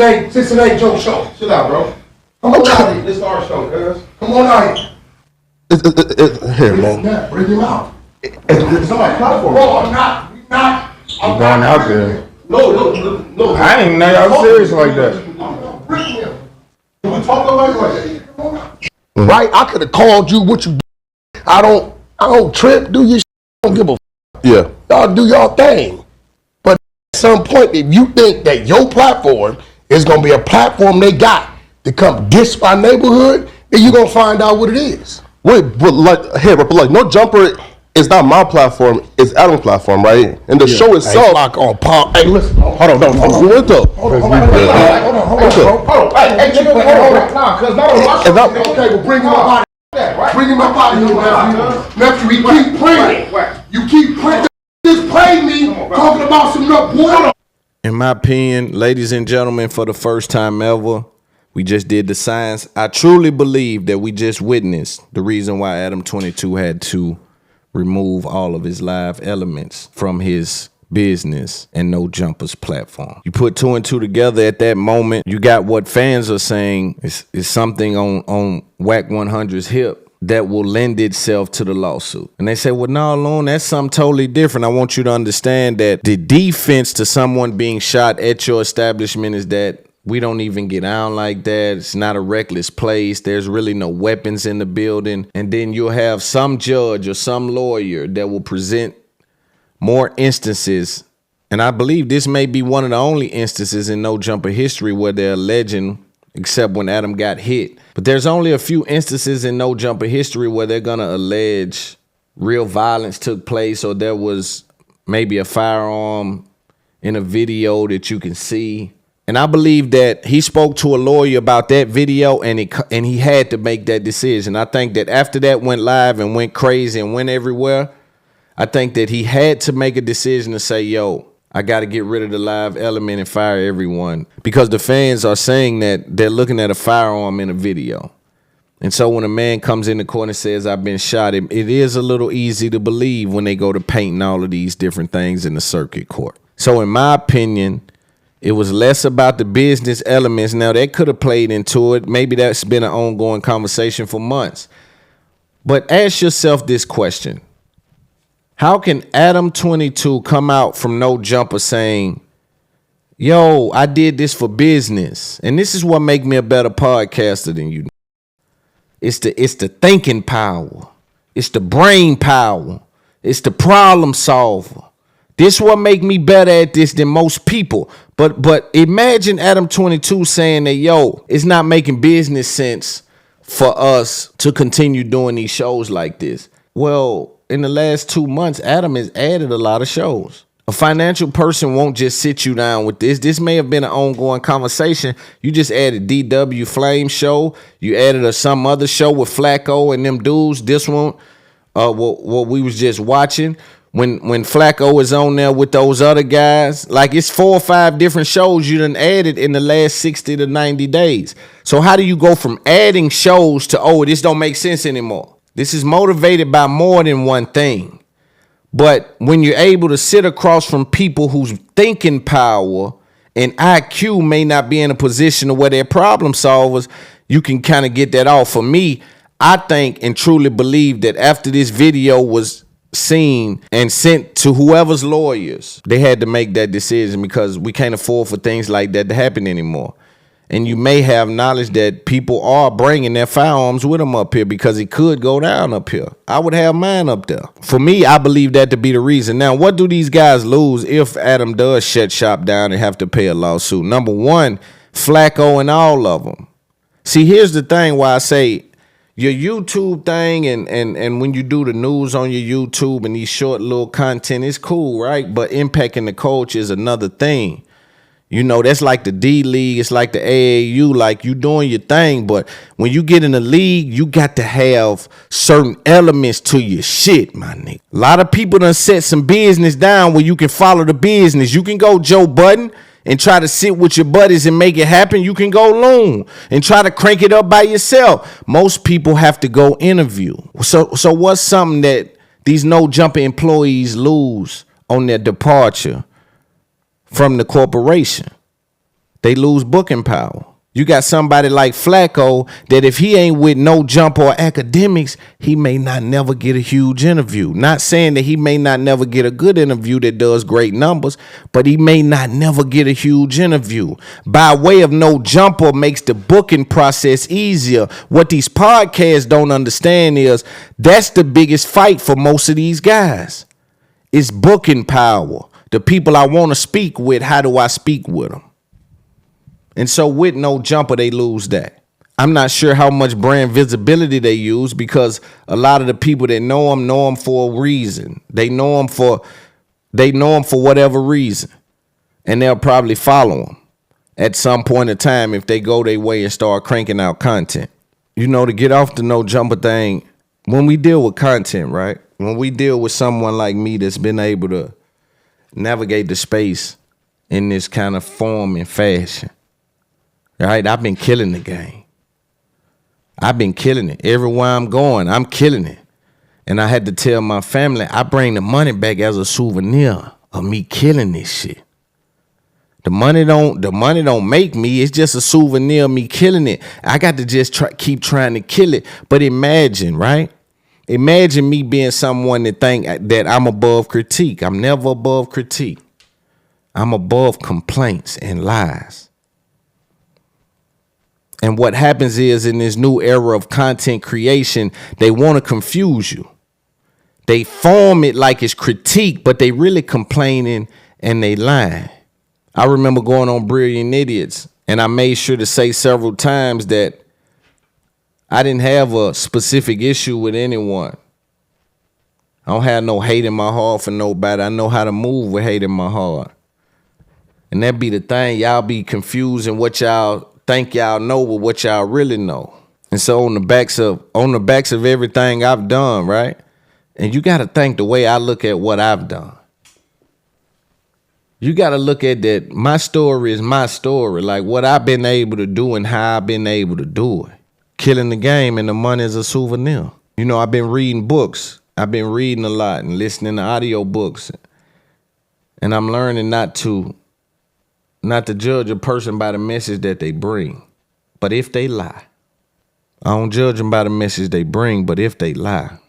it ain't Joe's show. Chill out, bro. Come on out here. This is our show, cuz. Come on out here. Here, man. Bring him out. It's on my platform. Bro, I'm not. I'm going out there. No. I didn't even know y'all serious like that. Bring him. Can we talk like that? Right? I could have called you what you do. I don't trip, do your shit. I don't give a f. Yeah. Y'all do y'all thing. But at some point, if you think that your platform is going to be a platform they got to come diss my neighborhood, then you're going to find out what it is. Wait, but like No Jumper is not my platform, it's Adam's platform, right? And the show itself. Hey, listen. Hold on. What the? Hold on. Hey, nah, because not on my show. Okay, well, bring him up out of here, nephew. He keep playing. You keep playing. Just played me talking about some nut boy. In my opinion, ladies and gentlemen, for the first time ever, we just did the science. I truly believe that we just witnessed the reason why Adam 22 had to remove all of his live elements from his business and No Jumper's platform. You put two and two together at that moment, you got what fans are saying is something on Wack 100's hip that will lend itself to the lawsuit. And they say, well, no, Loon, that's something totally different. I want you to understand that the defense to someone being shot at your establishment is that We don't even get out like that. It's not a reckless place. There's really no weapons in the building. And then you'll have some judge or some lawyer that will present more instances. And I believe this may be one of the only instances in No Jumper history where they're alleging, except when Adam got hit. But there's only a few instances in No Jumper history where they're going to allege real violence took place, or there was maybe a firearm in a video that you can see. And I believe that he spoke to a lawyer about that video, and he had to make that decision. I think that after that went live and went crazy and went everywhere, I think that he had to make a decision to say, yo, I got to get rid of the live element and fire everyone, because the fans are saying that they're looking at a firearm in a video. And so when a man comes in the court and says, I've been shot, it is a little easy to believe when they go to painting all of these different things in the circuit court. So in my opinion, it was less about the business elements. Now, that could have played into it. Maybe that's been an ongoing conversation for months. But ask yourself this question. How can Adam 22 come out from No Jumper saying, yo, I did this for business, and this is what make me a better podcaster than you? It's the thinking power. It's the brain power. It's the problem solver. This what make me better at this than most people. But imagine Adam 22 saying that, yo, it's not making business sense for us to continue doing these shows like this. Well, in the last 2 months, Adam has added a lot of shows. A financial person won't just sit you down with this. This may have been an ongoing conversation. You just added DW Flame show. You added some other show with Flacco and them dudes. This one, what we was just watching. When Flacco is on there with those other guys, like it's 4 or 5 different shows you done added in the last 60 to 90 days. So how do you go from adding shows to, oh, this don't make sense anymore? This is motivated by more than one thing. But when you're able to sit across from people whose thinking power and IQ may not be in a position of where they're problem solvers, you can kind of get that off. For me, I think and truly believe that after this video was seen and sent to whoever's lawyers, they had to make that decision, because we can't afford for things like that to happen anymore. And you may have knowledge that people are bringing their firearms with them up here because it could go down up here. I would have mine up there. For me, I believe that to be the reason. Now, what do these guys lose if Adam does shut shop down and have to pay a lawsuit? Number one, Flacco and all of them. See, here's the thing why I say your YouTube thing and when you do the news on your YouTube and these short little content is cool, right? But impacting the culture is another thing. You know, that's like the D League. It's like the AAU. Like, you doing your thing. But when you get in the league, you got to have certain elements to your shit, my nigga. A lot of people done set some business down where you can follow the business. You can go Joe Budden and try to sit with your buddies and make it happen. You can go Loon and try to crank it up by yourself. Most people have to go interview. So what's something that these No Jumper employees lose on their departure from the corporation? They lose booking power. You got somebody like Flacco that if he ain't with No Jumper or academics, he may not never get a huge interview. Not saying that he may not never get a good interview that does great numbers, but he may not never get a huge interview. By way of No Jumper makes the booking process easier. What these podcasts don't understand is that's the biggest fight for most of these guys. It's booking power. The people I want to speak with, how do I speak with them? And so with No Jumper, they lose that. I'm not sure how much brand visibility they use, because a lot of the people that know them for a reason. They know them for whatever reason. And they'll probably follow them at some point in time if they go their way and start cranking out content. You know, to get off the No Jumper thing, when we deal with content, right? When we deal with someone like me that's been able to navigate the space in this kind of form and fashion, right? I've been killing the game. I've been killing it. Everywhere I'm going, I'm killing it. And I had to tell my family, I bring the money back as a souvenir of me killing this shit. The money don't make me. It's just a souvenir of me killing it. I got to just keep trying to kill it. But imagine, right? Imagine me being someone that think that I'm above critique. I'm never above critique. I'm above complaints and lies. And what happens is in this new era of content creation, they want to confuse you. They form it like it's critique, but they really complaining and they lying. I remember going on Brilliant Idiots, and I made sure to say several times that I didn't have a specific issue with anyone. I don't have no hate in my heart for nobody. I know how to move with hate in my heart. And that be the thing. Y'all be confusing what y'all think y'all know with what y'all really know. And so on the backs of everything I've done, right? And you got to think the way I look at what I've done. You got to look at that. My story is my story. Like what I've been able to do and how I've been able to do it. Killing the game and the money is a souvenir. You know, I've been reading books. I've been reading a lot and listening to audio books. And I'm learning not to judge a person by the message that they bring, but if they lie. I don't judge them by the message they bring, but if they lie.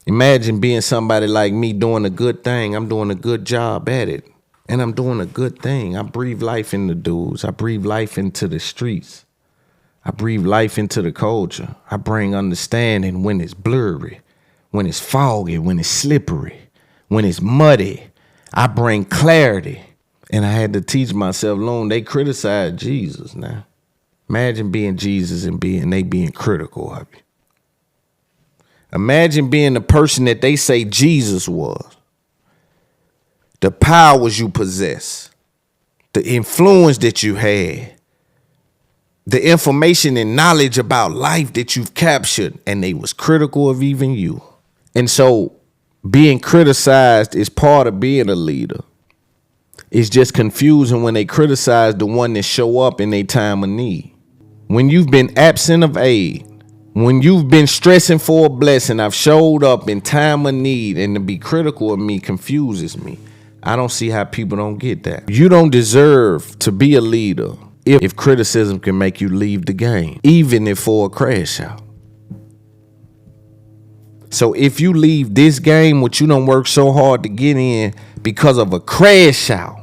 Imagine being somebody like me doing a good thing. I'm doing a good job at it. And I'm doing a good thing. I breathe life into dudes. I breathe life into the streets. I breathe life into the culture. I bring understanding when it's blurry, when it's foggy, when it's slippery, when it's muddy. I bring clarity. And I had to teach myself, Loon, they criticize Jesus now. Imagine being Jesus and they being critical of you. Imagine being the person that they say Jesus was. The powers you possess, the influence that you had, the information and knowledge about life that you've captured, and they was critical of even you. And so being criticized is part of being a leader. It's just confusing when they criticize the one that show up in their time of need. When you've been absent of aid, when you've been stressing for a blessing, I've showed up in time of need, and to be critical of me confuses me. I don't see how people don't get that. You don't deserve to be a leader if criticism can make you leave the game, even if for a crash out. So if you leave this game, what you don't work so hard to get in because of a crash out,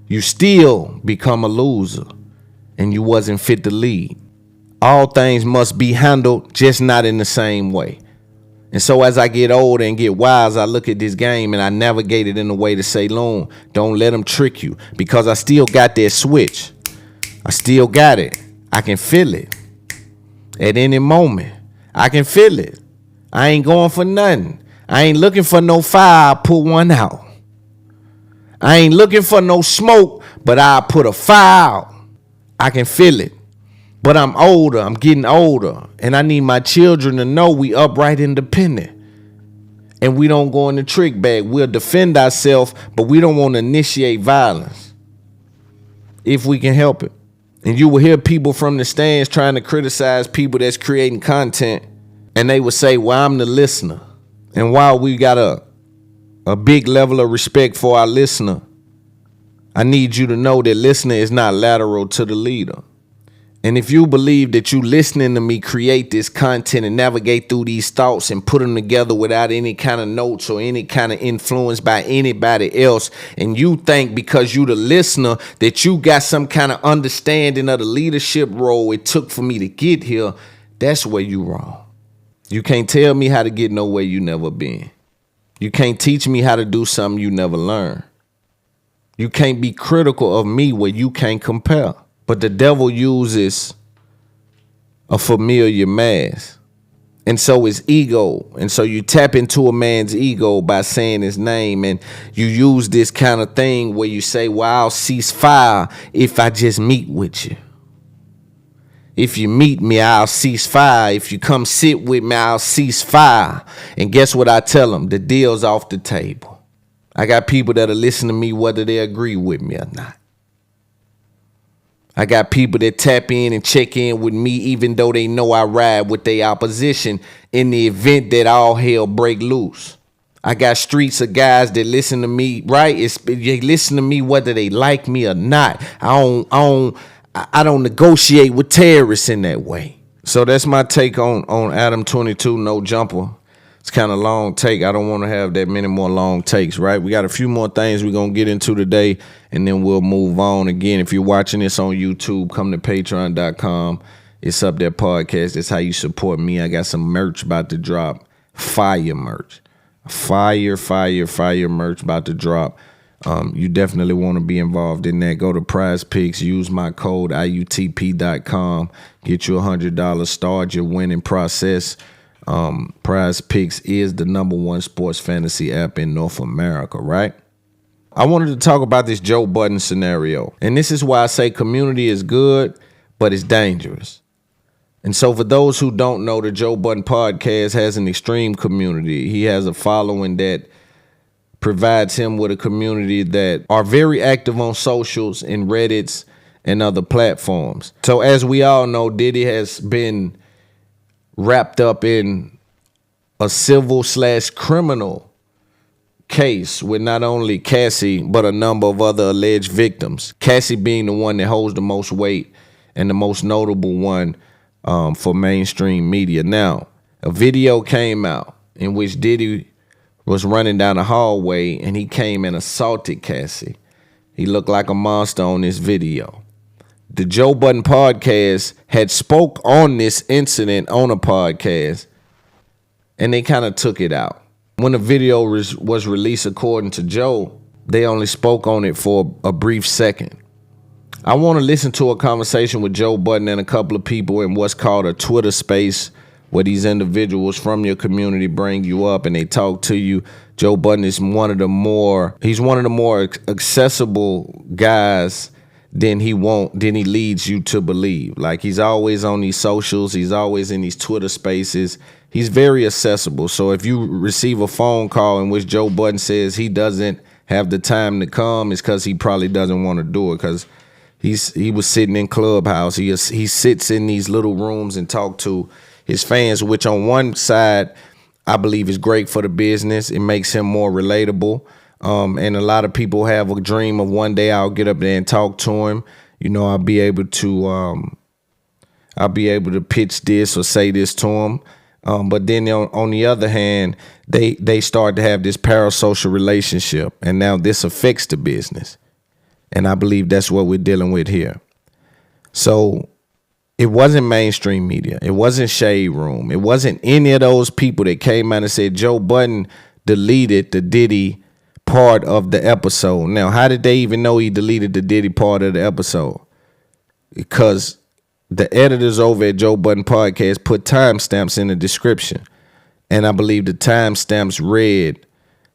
you still become a loser and you wasn't fit to lead. All things must be handled, just not in the same way. And so as I get older and get wise, I look at this game and I navigate it in a way to say, Loon, don't let them trick you, because I still got that switch. I still got it. I can feel it at any moment. I can feel it. I ain't going for nothing. I ain't looking for no fire. I'll put one out. I ain't looking for no smoke, but I'll put a fire out. I can feel it. But I'm older. I'm getting older. And I need my children to know we upright independent. And we don't go in the trick bag. We'll defend ourselves, but we don't want to initiate violence if we can help it. And you will hear people from the stands trying to criticize people that's creating content. And they would say, well, I'm the listener. And while we got a big level of respect for our listener, I need you to know that listener is not lateral to the leader. And if you believe that you listening to me create this content and navigate through these thoughts and put them together without any kind of notes or any kind of influence by anybody else, and you think because you the listener that you got some kind of understanding of the leadership role it took for me to get here, that's where you wrong. You can't tell me how to get nowhere you never been. You can't teach me how to do something you never learned. You can't be critical of me where you can't compare. But the devil uses a familiar mask. And so is ego. And so you tap into a man's ego by saying his name. And you use this kind of thing where you say, well, I'll cease fire if I just meet with you. If you meet me, I'll cease fire. If you come sit with me, I'll cease fire. And guess what I tell them? The deal's off the table. I got people that'll listen to me whether they agree with me or not. I got people that tap in and check in with me even though they know I ride with their opposition in the event that all hell break loose. I got streets of guys that listen to me, right? They listen to me whether they like me or not. I don't negotiate with terrorists in that way. So that's my take on Adam 22, no jumper. It's kind of long take. I don't want to have that many more long takes, right? We got a few more things we're going to get into today, and then we'll move on. Again, if you're watching this on YouTube, come to patreon.com. It's Up There Podcast. It's how you support me. I got some merch about to drop. Fire merch. Fire merch about to drop. You definitely want to be involved in that. Go to Prize Picks. Use my code IUTP.com. Get you $100. Start your winning process. Prize Picks is the #1 sports fantasy app in North America, right? I wanted to talk about this Joe Budden scenario. And this is why I say community is good, but it's dangerous. And so for those who don't know, the Joe Budden Podcast has an extreme community. He has a following that provides him with a community that are very active on socials and Reddits and other platforms. So as we all know, Diddy has been wrapped up in a civil/criminal case with not only Cassie, but a number of other alleged victims. Cassie being the one that holds the most weight and the most notable one for mainstream media. Now, a video came out in which Diddy was running down the hallway and he came and assaulted Cassie. He looked like a monster on this video. The Joe Budden Podcast had spoke on this incident on a podcast, and they kind of took it out. When the video was released, according to Joe, they only spoke on it for a brief second. I want to listen to a conversation with Joe Budden and a couple of people in what's called a Twitter space, where these individuals from your community bring you up and they talk to you. Joe Budden is one of the more accessible guys than he leads you to believe. Like, he's always on these socials. He's always in these Twitter spaces. He's very accessible. So if you receive a phone call in which Joe Budden says he doesn't have the time to come, it's because he probably doesn't want to do it, because he was sitting in Clubhouse. He sits in these little rooms and talk to his fans, which on one side I believe is great for the business. It makes him more relatable. And a lot of people have a dream of one day I'll get up there and talk to him. You know, I'll be able to pitch this or say this to him. But then on the other hand, they start to have this parasocial relationship, and now this affects the business. And I believe that's what we're dealing with here. So it wasn't mainstream media. It wasn't Shade Room. It wasn't any of those people that came out and said Joe Budden deleted the Diddy part of the episode. Now, how did they even know he deleted the Diddy part of the episode? Because the editors over at Joe Budden Podcast put timestamps in the description. And I believe the timestamps read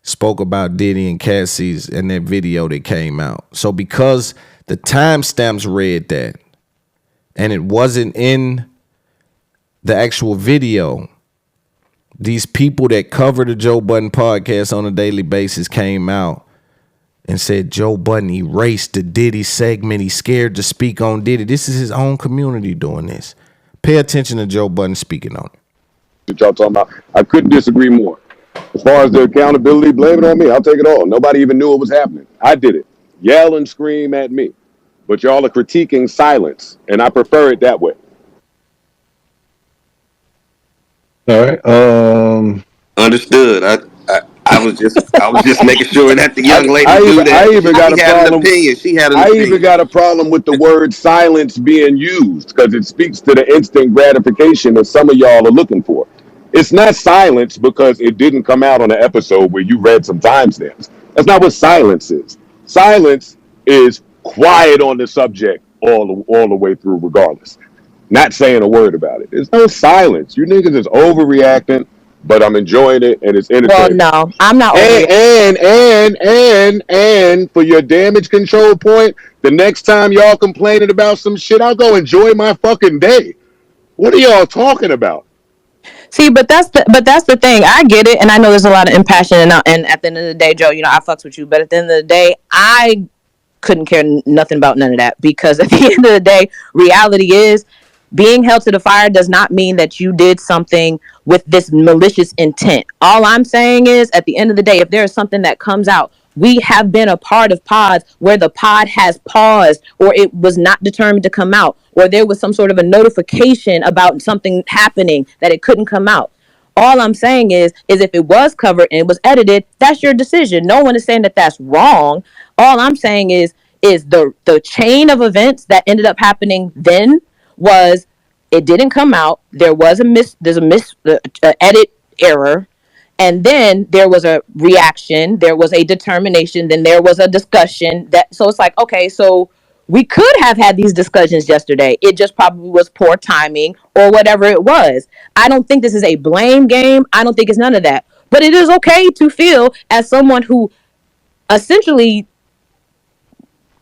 spoke about Diddy and Cassie's in that video that came out. So because the timestamps read that, and it wasn't in the actual video, these people that cover the Joe Budden Podcast on a daily basis came out and said Joe Budden erased the Diddy segment. He's scared to speak on Diddy. This is his own community doing this. Pay attention to Joe Budden speaking on it. That y'all talking about, I couldn't disagree more. As far as the accountability, blame it on me. I'll take it all. Nobody even knew it was happening. I did it. Yell and scream at me. But y'all are critiquing silence, and I prefer it that way. All right. Understood. I was just making sure that the young lady knew that. I even got a problem. She had an opinion. even got a problem with the word silence being used, because it speaks to the instant gratification that some of y'all are looking for. It's not silence because it didn't come out on an episode where you read some timestamps. That's not what silence is. Silence is quiet on the subject all the way through, regardless. Not saying a word about it. There's no silence. You niggas is overreacting, but I'm enjoying it and it's entertaining. Well, no, I'm not overreacting. And for your damage control point, the next time y'all complaining about some shit, I'll go enjoy my fucking day. What are y'all talking about? See, but that's the thing. I get it, and I know there's a lot of impassion, and at the end of the day, Joe, you know, I fucks with you, but at the end of the day, I couldn't care nothing about none of that, because at the end of the day, reality is being held to the fire does not mean that you did something with this malicious intent. All I'm saying is, at the end of the day, if there is something that comes out, we have been a part of pods where the pod has paused, or it was not determined to come out, or there was some sort of a notification about something happening that it couldn't come out. All I'm saying is if it was covered and it was edited, that's your decision. No one is saying that that's wrong. All I'm saying is the chain of events that ended up happening then was it didn't come out. There's a edit error. And then there was a reaction, there was a determination, then there was a discussion. So it's like, okay, so we could have had these discussions yesterday. It just probably was poor timing or whatever it was. I don't think this is a blame game. I don't think it's none of that. But it is okay to feel as someone who essentially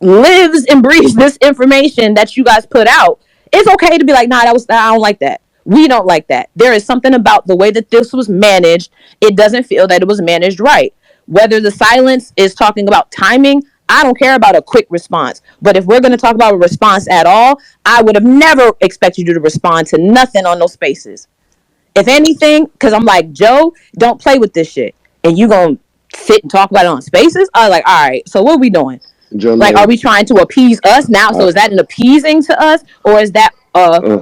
lives and breathes this information that you guys put out. It's okay to be like, nah, I don't like that. We don't like that. There is something about the way that this was managed. It doesn't feel that it was managed right. Whether the silence is talking about timing, I don't care about a quick response. But if we're going to talk about a response at all, I would have never expected you to respond to nothing on those spaces. If anything, because I'm like, Joe, don't play with this shit. And you going to sit and talk about it on spaces? I was like, all right, so what are we doing? Like, are we trying to appease us now? So is that an appeasing to us? Or is that,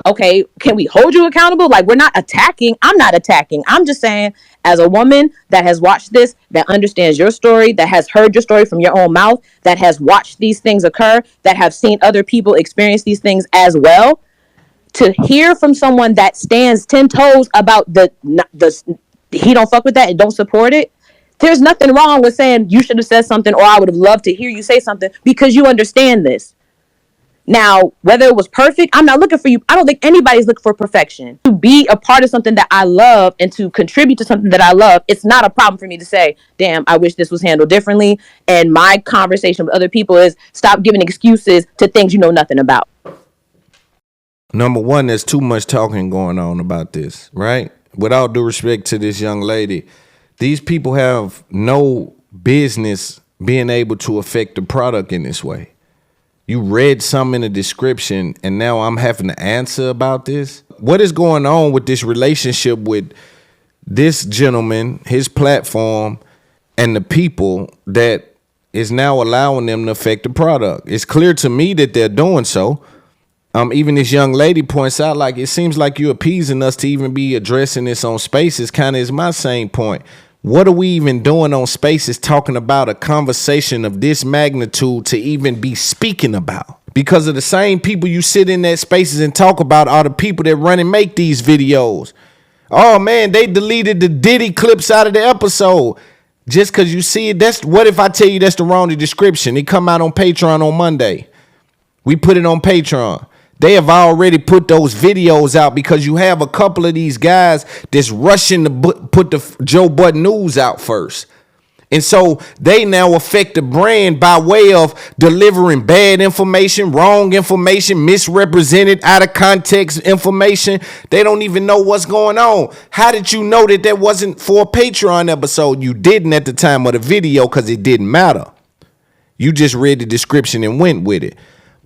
okay, can we hold you accountable? Like, we're not attacking. I'm not attacking. I'm just saying, as a woman that has watched this, that understands your story, that has heard your story from your own mouth, that has watched these things occur, that have seen other people experience these things as well, to hear from someone that stands 10 toes about the he don't fuck with that and don't support it. There's nothing wrong with saying you should have said something, or I would have loved to hear you say something, because you understand this. Now, whether it was perfect, I'm not looking for you. I don't think anybody's looking for perfection. To be a part of something that I love and to contribute to something that I love, it's not a problem for me to say, damn, I wish this was handled differently. And my conversation with other people is stop giving excuses to things you know nothing about. Number one, there's too much talking going on about this, right? With all due respect to this young lady, these people have no business being able to affect the product in this way. You read something in the description and now I'm having to answer about this. What is going on with this relationship with this gentleman, his platform, and the people that is now allowing them to affect the product? It's clear to me that they're doing so. Even this young lady points out, like, it seems like you're appeasing us to even be addressing this on Spaces. Kind of is my same point. What are we even doing on Spaces talking about a conversation of this magnitude to even be speaking about? Because of the same people you sit in that Spaces and talk about are the people that run and make these videos. Oh man, they deleted the Diddy clips out of the episode. Just because you see it, that's what if I tell you that's the wrong description? It come out on Patreon on Monday. We put it on Patreon. They have already put those videos out because you have a couple of these guys that's rushing to put the Joe Budden news out first. And so they now affect the brand by way of delivering bad information, wrong information, misrepresented, out of context information. They don't even know what's going on. How did you know that that wasn't for a Patreon episode? You didn't at the time of the video because it didn't matter. You just read the description and went with it.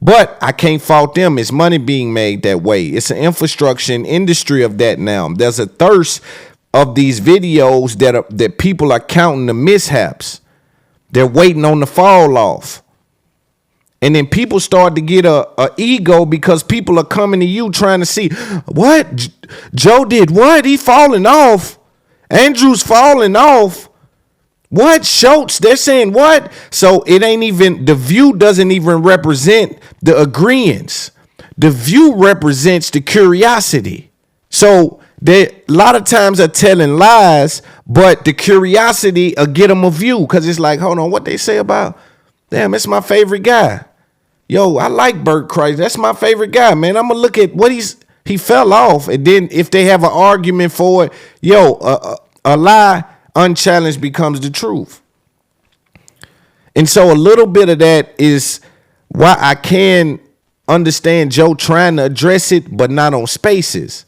But I can't fault them. It's money being made that way. It's an infrastructure and industry of that now. There's a thirst of these videos that people are counting the mishaps. They're waiting on the fall off. And then people start to get a ego because people are coming to you trying to see, what? Joe did what? He falling off. Andrew's falling off. What? Schultz, they're saying what? So it ain't even, the view doesn't even represent the agreeance. The view represents the curiosity. So they a lot of times are telling lies, but the curiosity will get them a view because it's like, hold on, what they say about, damn, it's my favorite guy. Yo, I like Bert Kreischer. That's my favorite guy, man. I'm going to look at what he fell off. And then if they have an argument for it, a lie unchallenged becomes the truth. And so a little bit of that is why I can understand Joe trying to address it, but not on Spaces,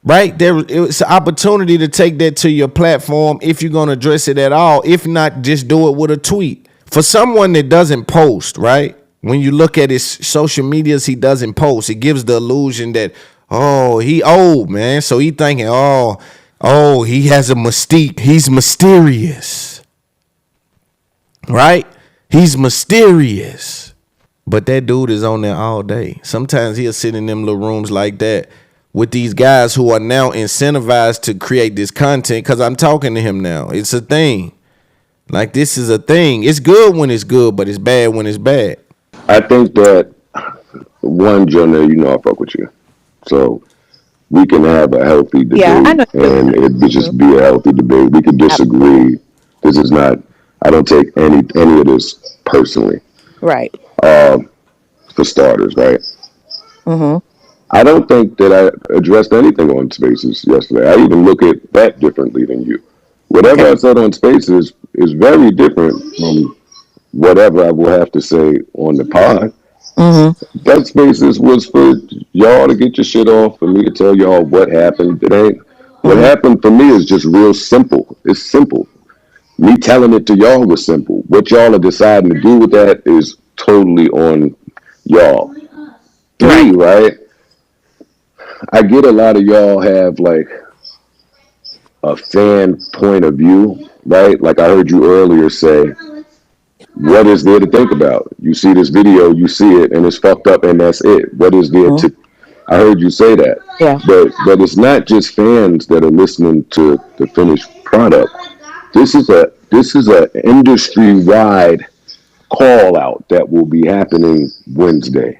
right? It's an opportunity to take that to your platform if you're going to address it at all. If not, just do it with a tweet. For someone that doesn't post, right? When you look at his social medias, he doesn't post. It gives the illusion that, oh, he old, man. So he thinking, oh, he has a mystique. He's mysterious. Right? He's mysterious. But that dude is on there all day. Sometimes he'll sit in them little rooms like that with these guys who are now incentivized to create this content because I'm talking to him now. It's a thing. Like, this is a thing. It's good when it's good, but it's bad when it's bad. I think that, one, Jonah, you know I fuck with you. So we can have a healthy debate, and it would just be a healthy debate. We can disagree. This is not, I don't take any of this personally. Right. For starters, right? Mm-hmm. I don't think that I addressed anything on Spaces yesterday. I even look at that differently than you. Whatever I said on Spaces is very different from whatever I will have to say on the pod. Mm-hmm. That Spaces was for y'all to get your shit off, for me to tell y'all what happened. It ain't. What happened for me is just real simple. It's simple. Me telling it to y'all was simple. What y'all are deciding to do with that is totally on y'all. Me, right? I get a lot of y'all have like a fan point of view, right? Like I heard you earlier say, what is there to think about? You see this video, you see it, and it's fucked up, and that's it. What is there to? I heard you say that. Yeah. But it's not just fans that are listening to the finished product. This is a industry-wide call out that will be happening Wednesday.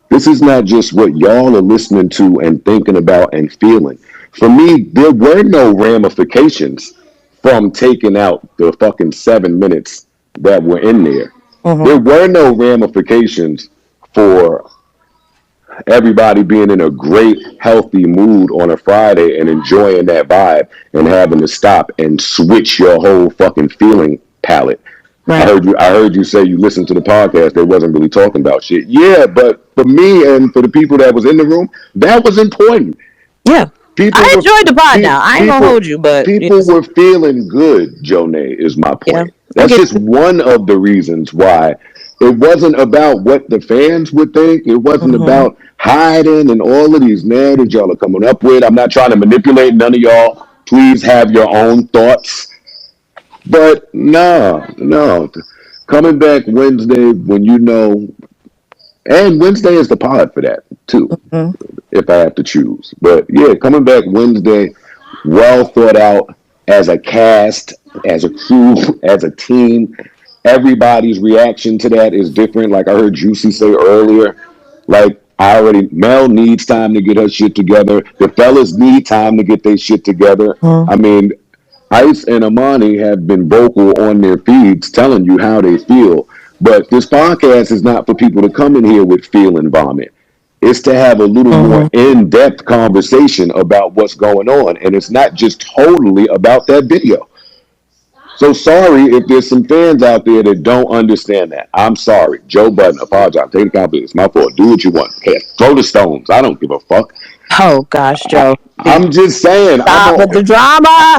This is not just what y'all are listening to and thinking about and feeling. For me, there were no ramifications from taking out the fucking 7 minutes that were in there. There were no ramifications for everybody being in a great, healthy mood on a Friday and enjoying that vibe and having to stop and switch your whole fucking feeling palette. Right. I heard you say you listened to the podcast. They wasn't really talking about shit. Yeah, but for me and for the people that was in the room, that was important. Yeah. I enjoyed the pod now. I ain't gonna hold you, but people were feeling good, Jonay, is my point. Yeah. That's just one of the reasons why. It wasn't about what the fans would think. It wasn't about hiding and all of these narratives y'all are coming up with. I'm not trying to manipulate none of y'all. Please have your own thoughts. But no. Coming back Wednesday when you know, and Wednesday is the pod for that too, if I have to choose. But yeah, coming back Wednesday, well thought out as a cast, as a crew, as a team. Everybody's reaction to that is different. Like I heard Juicy say earlier, like Mel needs time to get her shit together. The fellas need time to get their shit together. I mean, Ice and Amani have been vocal on their feeds telling you how they feel. But this podcast is not for people to come in here with feel and vomit. It's to have a little more in-depth conversation about what's going on. And it's not just totally about that video. So sorry if there's some fans out there that don't understand that. I'm sorry. Joe Budden, apologize. Take accountability. It's my fault. Do what you want. Okay, throw the stones. I don't give a fuck. Oh, gosh, Joe. I'm just saying. Stop with the drama.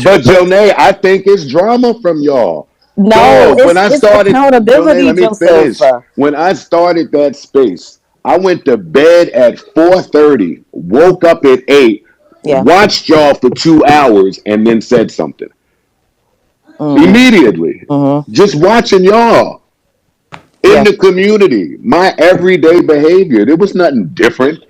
But Jonay, I think it's drama from y'all. No, when I started accountability, Jonay, let me finish. When I started that space, I went to bed at 4:30, woke up at 8, watched y'all for 2 hours, and then said something. Immediately. Just watching y'all in the community. My everyday behavior. There was nothing different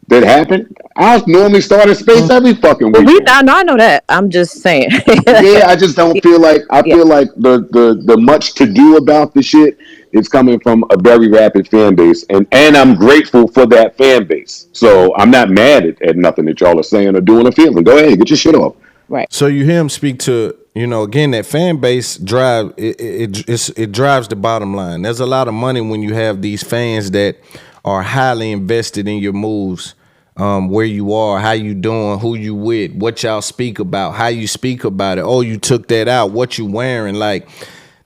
that happened. I normally start a space every fucking week. I know that. I'm just saying. I just don't feel like feel like the much to do about the shit is coming from a very rapid fan base, and I'm grateful for that fan base. So I'm not mad at nothing that y'all are saying or doing or feeling. Go ahead, get your shit off. Right. So you hear him speak to, again, that fan base drive. It drives the bottom line. There's a lot of money when you have these fans that are highly invested in your moves, where you are, how you doing, who you with, what y'all speak about, how you speak about it. Oh, you took that out, what you wearing. Like,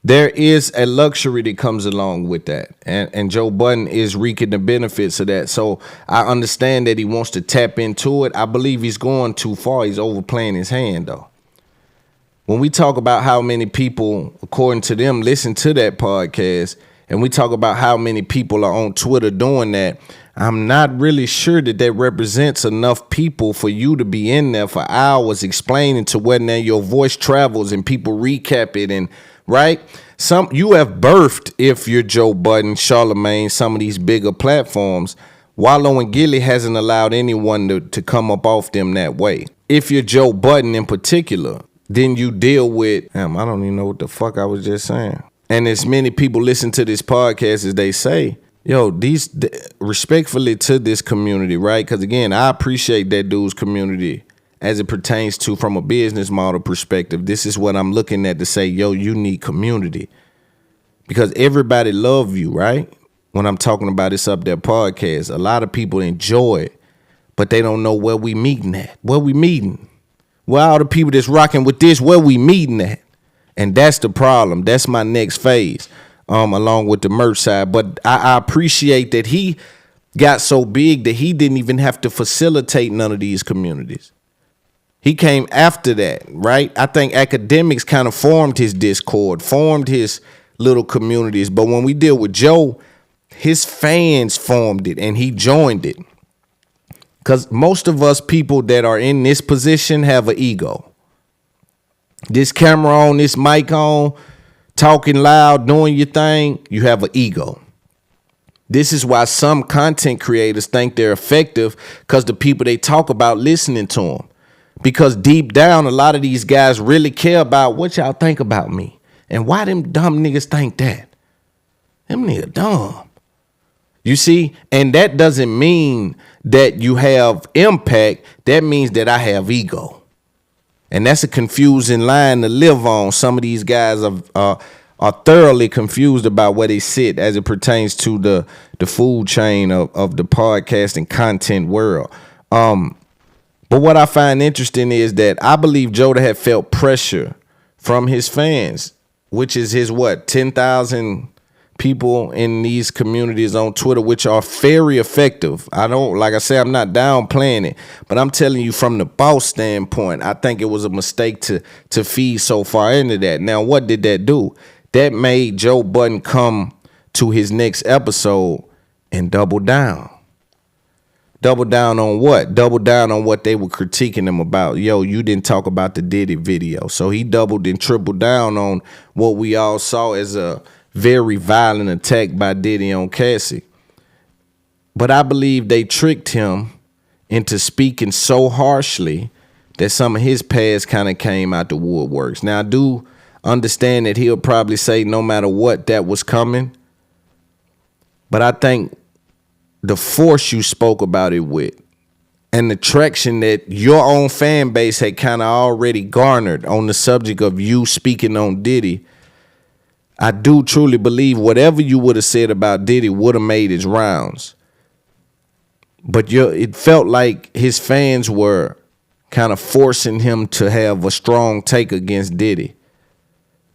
there is a luxury that comes along with that. And Joe Budden is reaping the benefits of that. So I understand that he wants to tap into it. I believe he's going too far. He's overplaying his hand, though. When we talk about how many people, according to them, listen to that podcast, and we talk about how many people are on Twitter doing that, I'm not really sure that represents enough people for you to be in there for hours explaining to where now your voice travels and people recap it, and right? You have birthed, if you're Joe Budden, Charlemagne, some of these bigger platforms, Wallow and Gilly hasn't allowed anyone to come up off them that way. If you're Joe Budden in particular, then you deal with, I don't even know what the fuck I was just saying. And as many people listen to this podcast as they say, yo, respectfully to this community, right? Because again, I appreciate that dude's community as it pertains to from a business model perspective. This is what I'm looking at to say, yo, you need community. Because everybody love you, right? When I'm talking about this Up There podcast, a lot of people enjoy it, but they don't know where we meeting at. Where we meeting? Where all the people that's rocking with this, where we meeting at? And that's the problem. That's my next phase, along with the merch side. But I appreciate that he got so big that he didn't even have to facilitate none of these communities. He came after that, right? I think academics kind of formed his Discord, formed his little communities. But when we deal with Joe, his fans formed it and he joined it. Because most of us people that are in this position have an ego. This camera on, this mic on, talking loud, doing your thing, you have an ego. This is why some content creators think they're effective, because the people they talk about listening to them. Because deep down, a lot of these guys really care about what y'all think about me. And why them dumb niggas think that? Them niggas dumb. You see? And that doesn't mean that you have impact. That means that I have ego. And that's a confusing line to live on. Some of these guys are thoroughly confused about where they sit as it pertains to the food chain of the podcast and content world. But what I find interesting is that I believe Joda had felt pressure from his fans, which is his 10,000 people in these communities on Twitter, which are very effective. I'm not downplaying it, but I'm telling you from the boss standpoint, I think it was a mistake to feed so far into that. Now, what did that do? That made Joe Budden come to his next episode and double down. Double down on what? Double down on what they were critiquing him about. Yo, you didn't talk about the Diddy video. So he doubled and tripled down on what we all saw as a very violent attack by Diddy on Cassie. But I believe they tricked him into speaking so harshly that some of his past kind of came out the woodworks. Now, I do understand that he'll probably say no matter what that was coming. But I think the force you spoke about it with and the traction that your own fan base had kind of already garnered on the subject of you speaking on Diddy, I do truly believe whatever you would have said about Diddy would have made its rounds. But it felt like his fans were kind of forcing him to have a strong take against Diddy.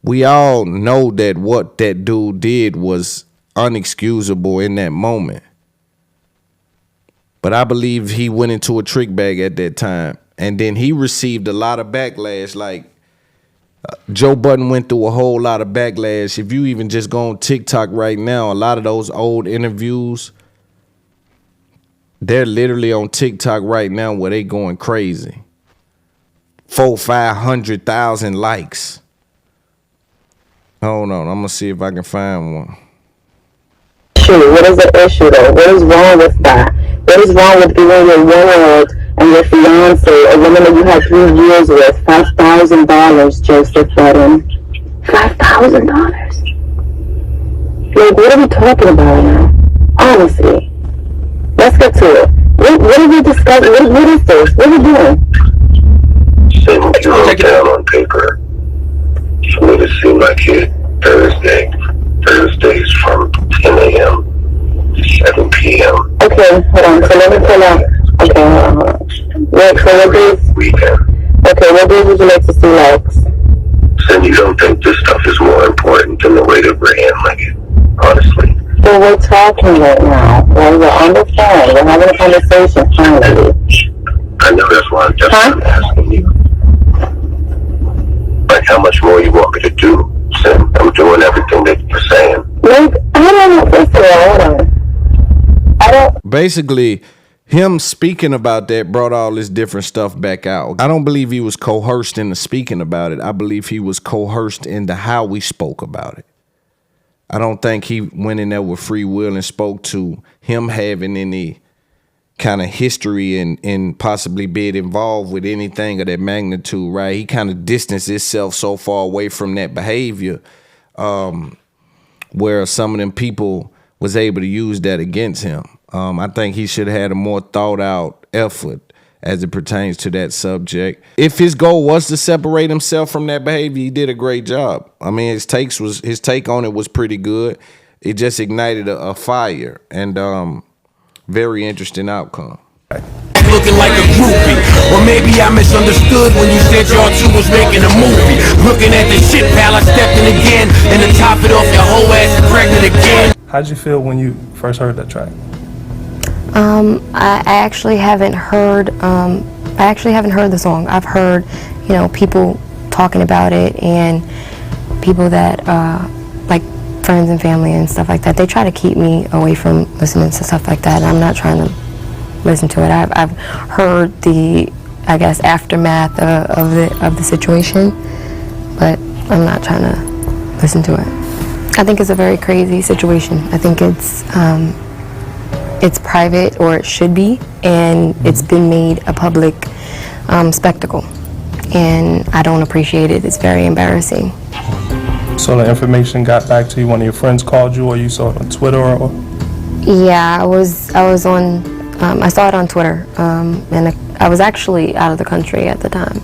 We all know that what that dude did was unexcusable in that moment. But I believe he went into a trick bag at that time. And then he received a lot of backlash. Like Joe Budden went through a whole lot of backlash. If you even just go on TikTok right now, a lot of those old interviews, they're literally on TikTok right now where they going crazy. 400,000-500,000 likes. Hold on, I'm gonna see if I can find one. What is the issue though? What is wrong with that? What is wrong with giving your world and your fiance, a woman that you had 3 years with, $5,000, Joseph Budden? $5,000? Like, what are we talking about now? Honestly. Let's get to it. What are we discussing? What is this? What are we doing? Take it down on paper. So made it seem like it Thursdays from 10 a.m. to 7 p.m. Okay, hold on. So let me pull out. Okay, hold on. What days? Weekend. Okay, what days would you like to see likes? Then you don't think this stuff is more important than the way that we're handling it, honestly. So we're talking right now. We're on the phone. We're having a conversation finally. I know that's why I'm asking you. Like, how much more you want me to do? Sim, I'm doing everything that you're saying. Like, I don't know. First of all, hold on. Basically, him speaking about that brought all this different stuff back out. I don't believe he was coerced into speaking about it. I believe he was coerced into how we spoke about it. I don't think he went in there with free will and spoke to him having any kind of history and possibly being involved with anything of that magnitude, right? He kind of distanced himself so far away from that behavior, where some of them people was able to use that against him. I think he should have had a more thought out effort as it pertains to that subject. If his goal was to separate himself from that behavior, he did a great job. I mean, his take on it was pretty good. It just ignited a fire, and very interesting outcome. Looking like a groupie, or maybe I misunderstood when you said y'all two was making a movie. Looking at the shit pal, I stepped in again, and to top it off, your whole ass is pregnant again. How'd you feel when you first heard that track? I actually haven't heard. The song. I've heard, people talking about it, and people that like friends and family and stuff like that. They try to keep me away from listening to stuff like that. I'm not trying to listen to it. I've heard the, I guess, aftermath of the situation, but I'm not trying to listen to it. I think it's a very crazy situation. I think it's private, or it should be, and it's been made a public spectacle, and I don't appreciate it. It's very embarrassing. So the information got back to you, one of your friends called you, or you saw it on Twitter, or? Yeah, I was on, I saw it on Twitter, and I was actually out of the country at the time.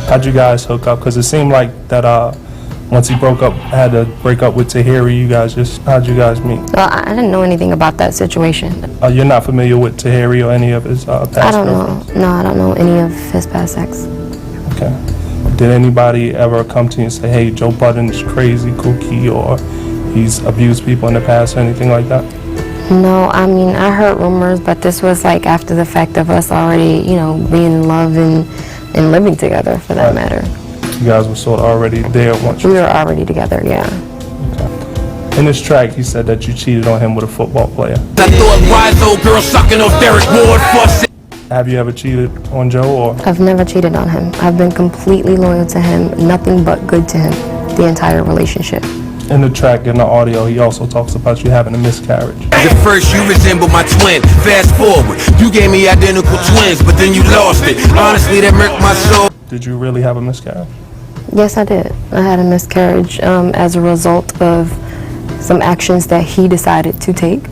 How'd you guys hook up? Because it seemed like that once he had to break up with Tahiri, how'd you guys meet? Well, I didn't know anything about that situation. You're not familiar with Tahiri or any of his past I don't girlfriends? know. No, I don't know any of his past ex. Okay. Did anybody ever come to you and say, hey, Joe Budden is crazy, kooky, or he's abused people in the past or anything like that? No, I mean, I heard rumors, but this was like after the fact of us already, being in love and living together, for that matter. You guys were sort of already there once you... We were already together, yeah. Okay. In this track, he said that you cheated on him with a football player. I thought wise old girl sucking off Derek Ward for... Have you ever cheated on Joe, or? I've never cheated on him. I've been completely loyal to him, nothing but good to him, the entire relationship. In the track, in the audio, he also talks about you having a miscarriage. At first you resembled my twin. Fast forward, you gave me identical twins, but then you lost it. Honestly, that murked my soul. Did you really have a miscarriage? Yes, I did. I had a miscarriage as a result of some actions that he decided to take.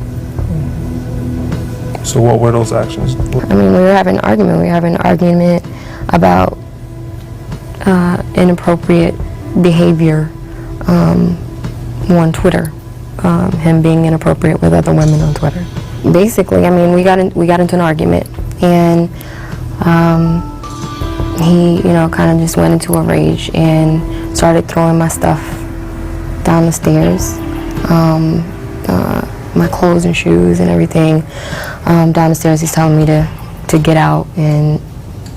So what were those actions? I mean, we were having an argument. We were having an argument about inappropriate behavior on Twitter, him being inappropriate with other women on Twitter. Basically, I mean, we got into an argument, and he, kind of just went into a rage and started throwing my stuff down the stairs, my clothes and shoes and everything down the stairs. He's telling me to get out, and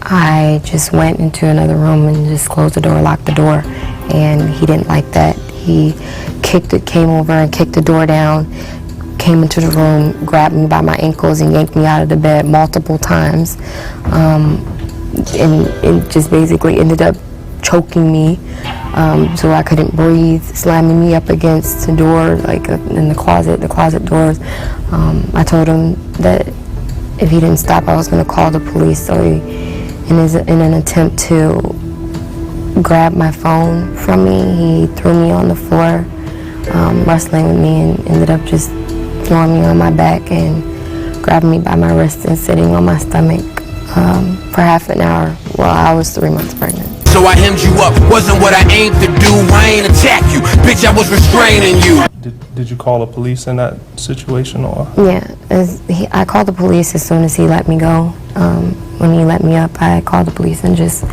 I just went into another room and just closed the door, locked the door, and he didn't like that. He came over and kicked the door down, came into the room, grabbed me by my ankles and yanked me out of the bed multiple times, and just basically ended up choking me so I couldn't breathe, slamming me up against the door, like in the closet doors. I told him that if he didn't stop, I was going to call the police. So he, in an attempt to grab my phone from me, he threw me on the floor, wrestling with me, and ended up just throwing me on my back and grabbing me by my wrist and sitting on my stomach for half an hour while I was 3 months pregnant. So I hemmed you up, wasn't what I aimed to do. I ain't attack you, bitch, I was restraining you. Did you call the police in that situation, or? Yeah, I called the police as soon as he let me go. When he let me up, I called the police and just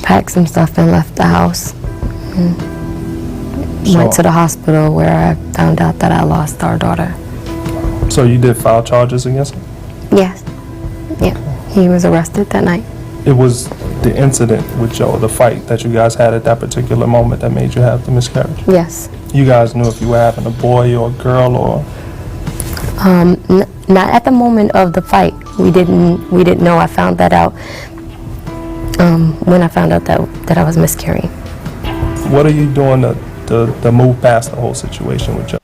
packed some stuff and left the house. Went to the hospital where I found out that I lost our daughter. So you did file charges against him? Yes. Yeah. He was arrested that night. It was the incident with Joe, the fight that you guys had at that particular moment that made you have the miscarriage? Yes. You guys knew if you were having a boy or a girl, or? Not at the moment of the fight. We didn't know. I found that out when I found out that I was miscarrying. What are you doing to move past the whole situation with Joe?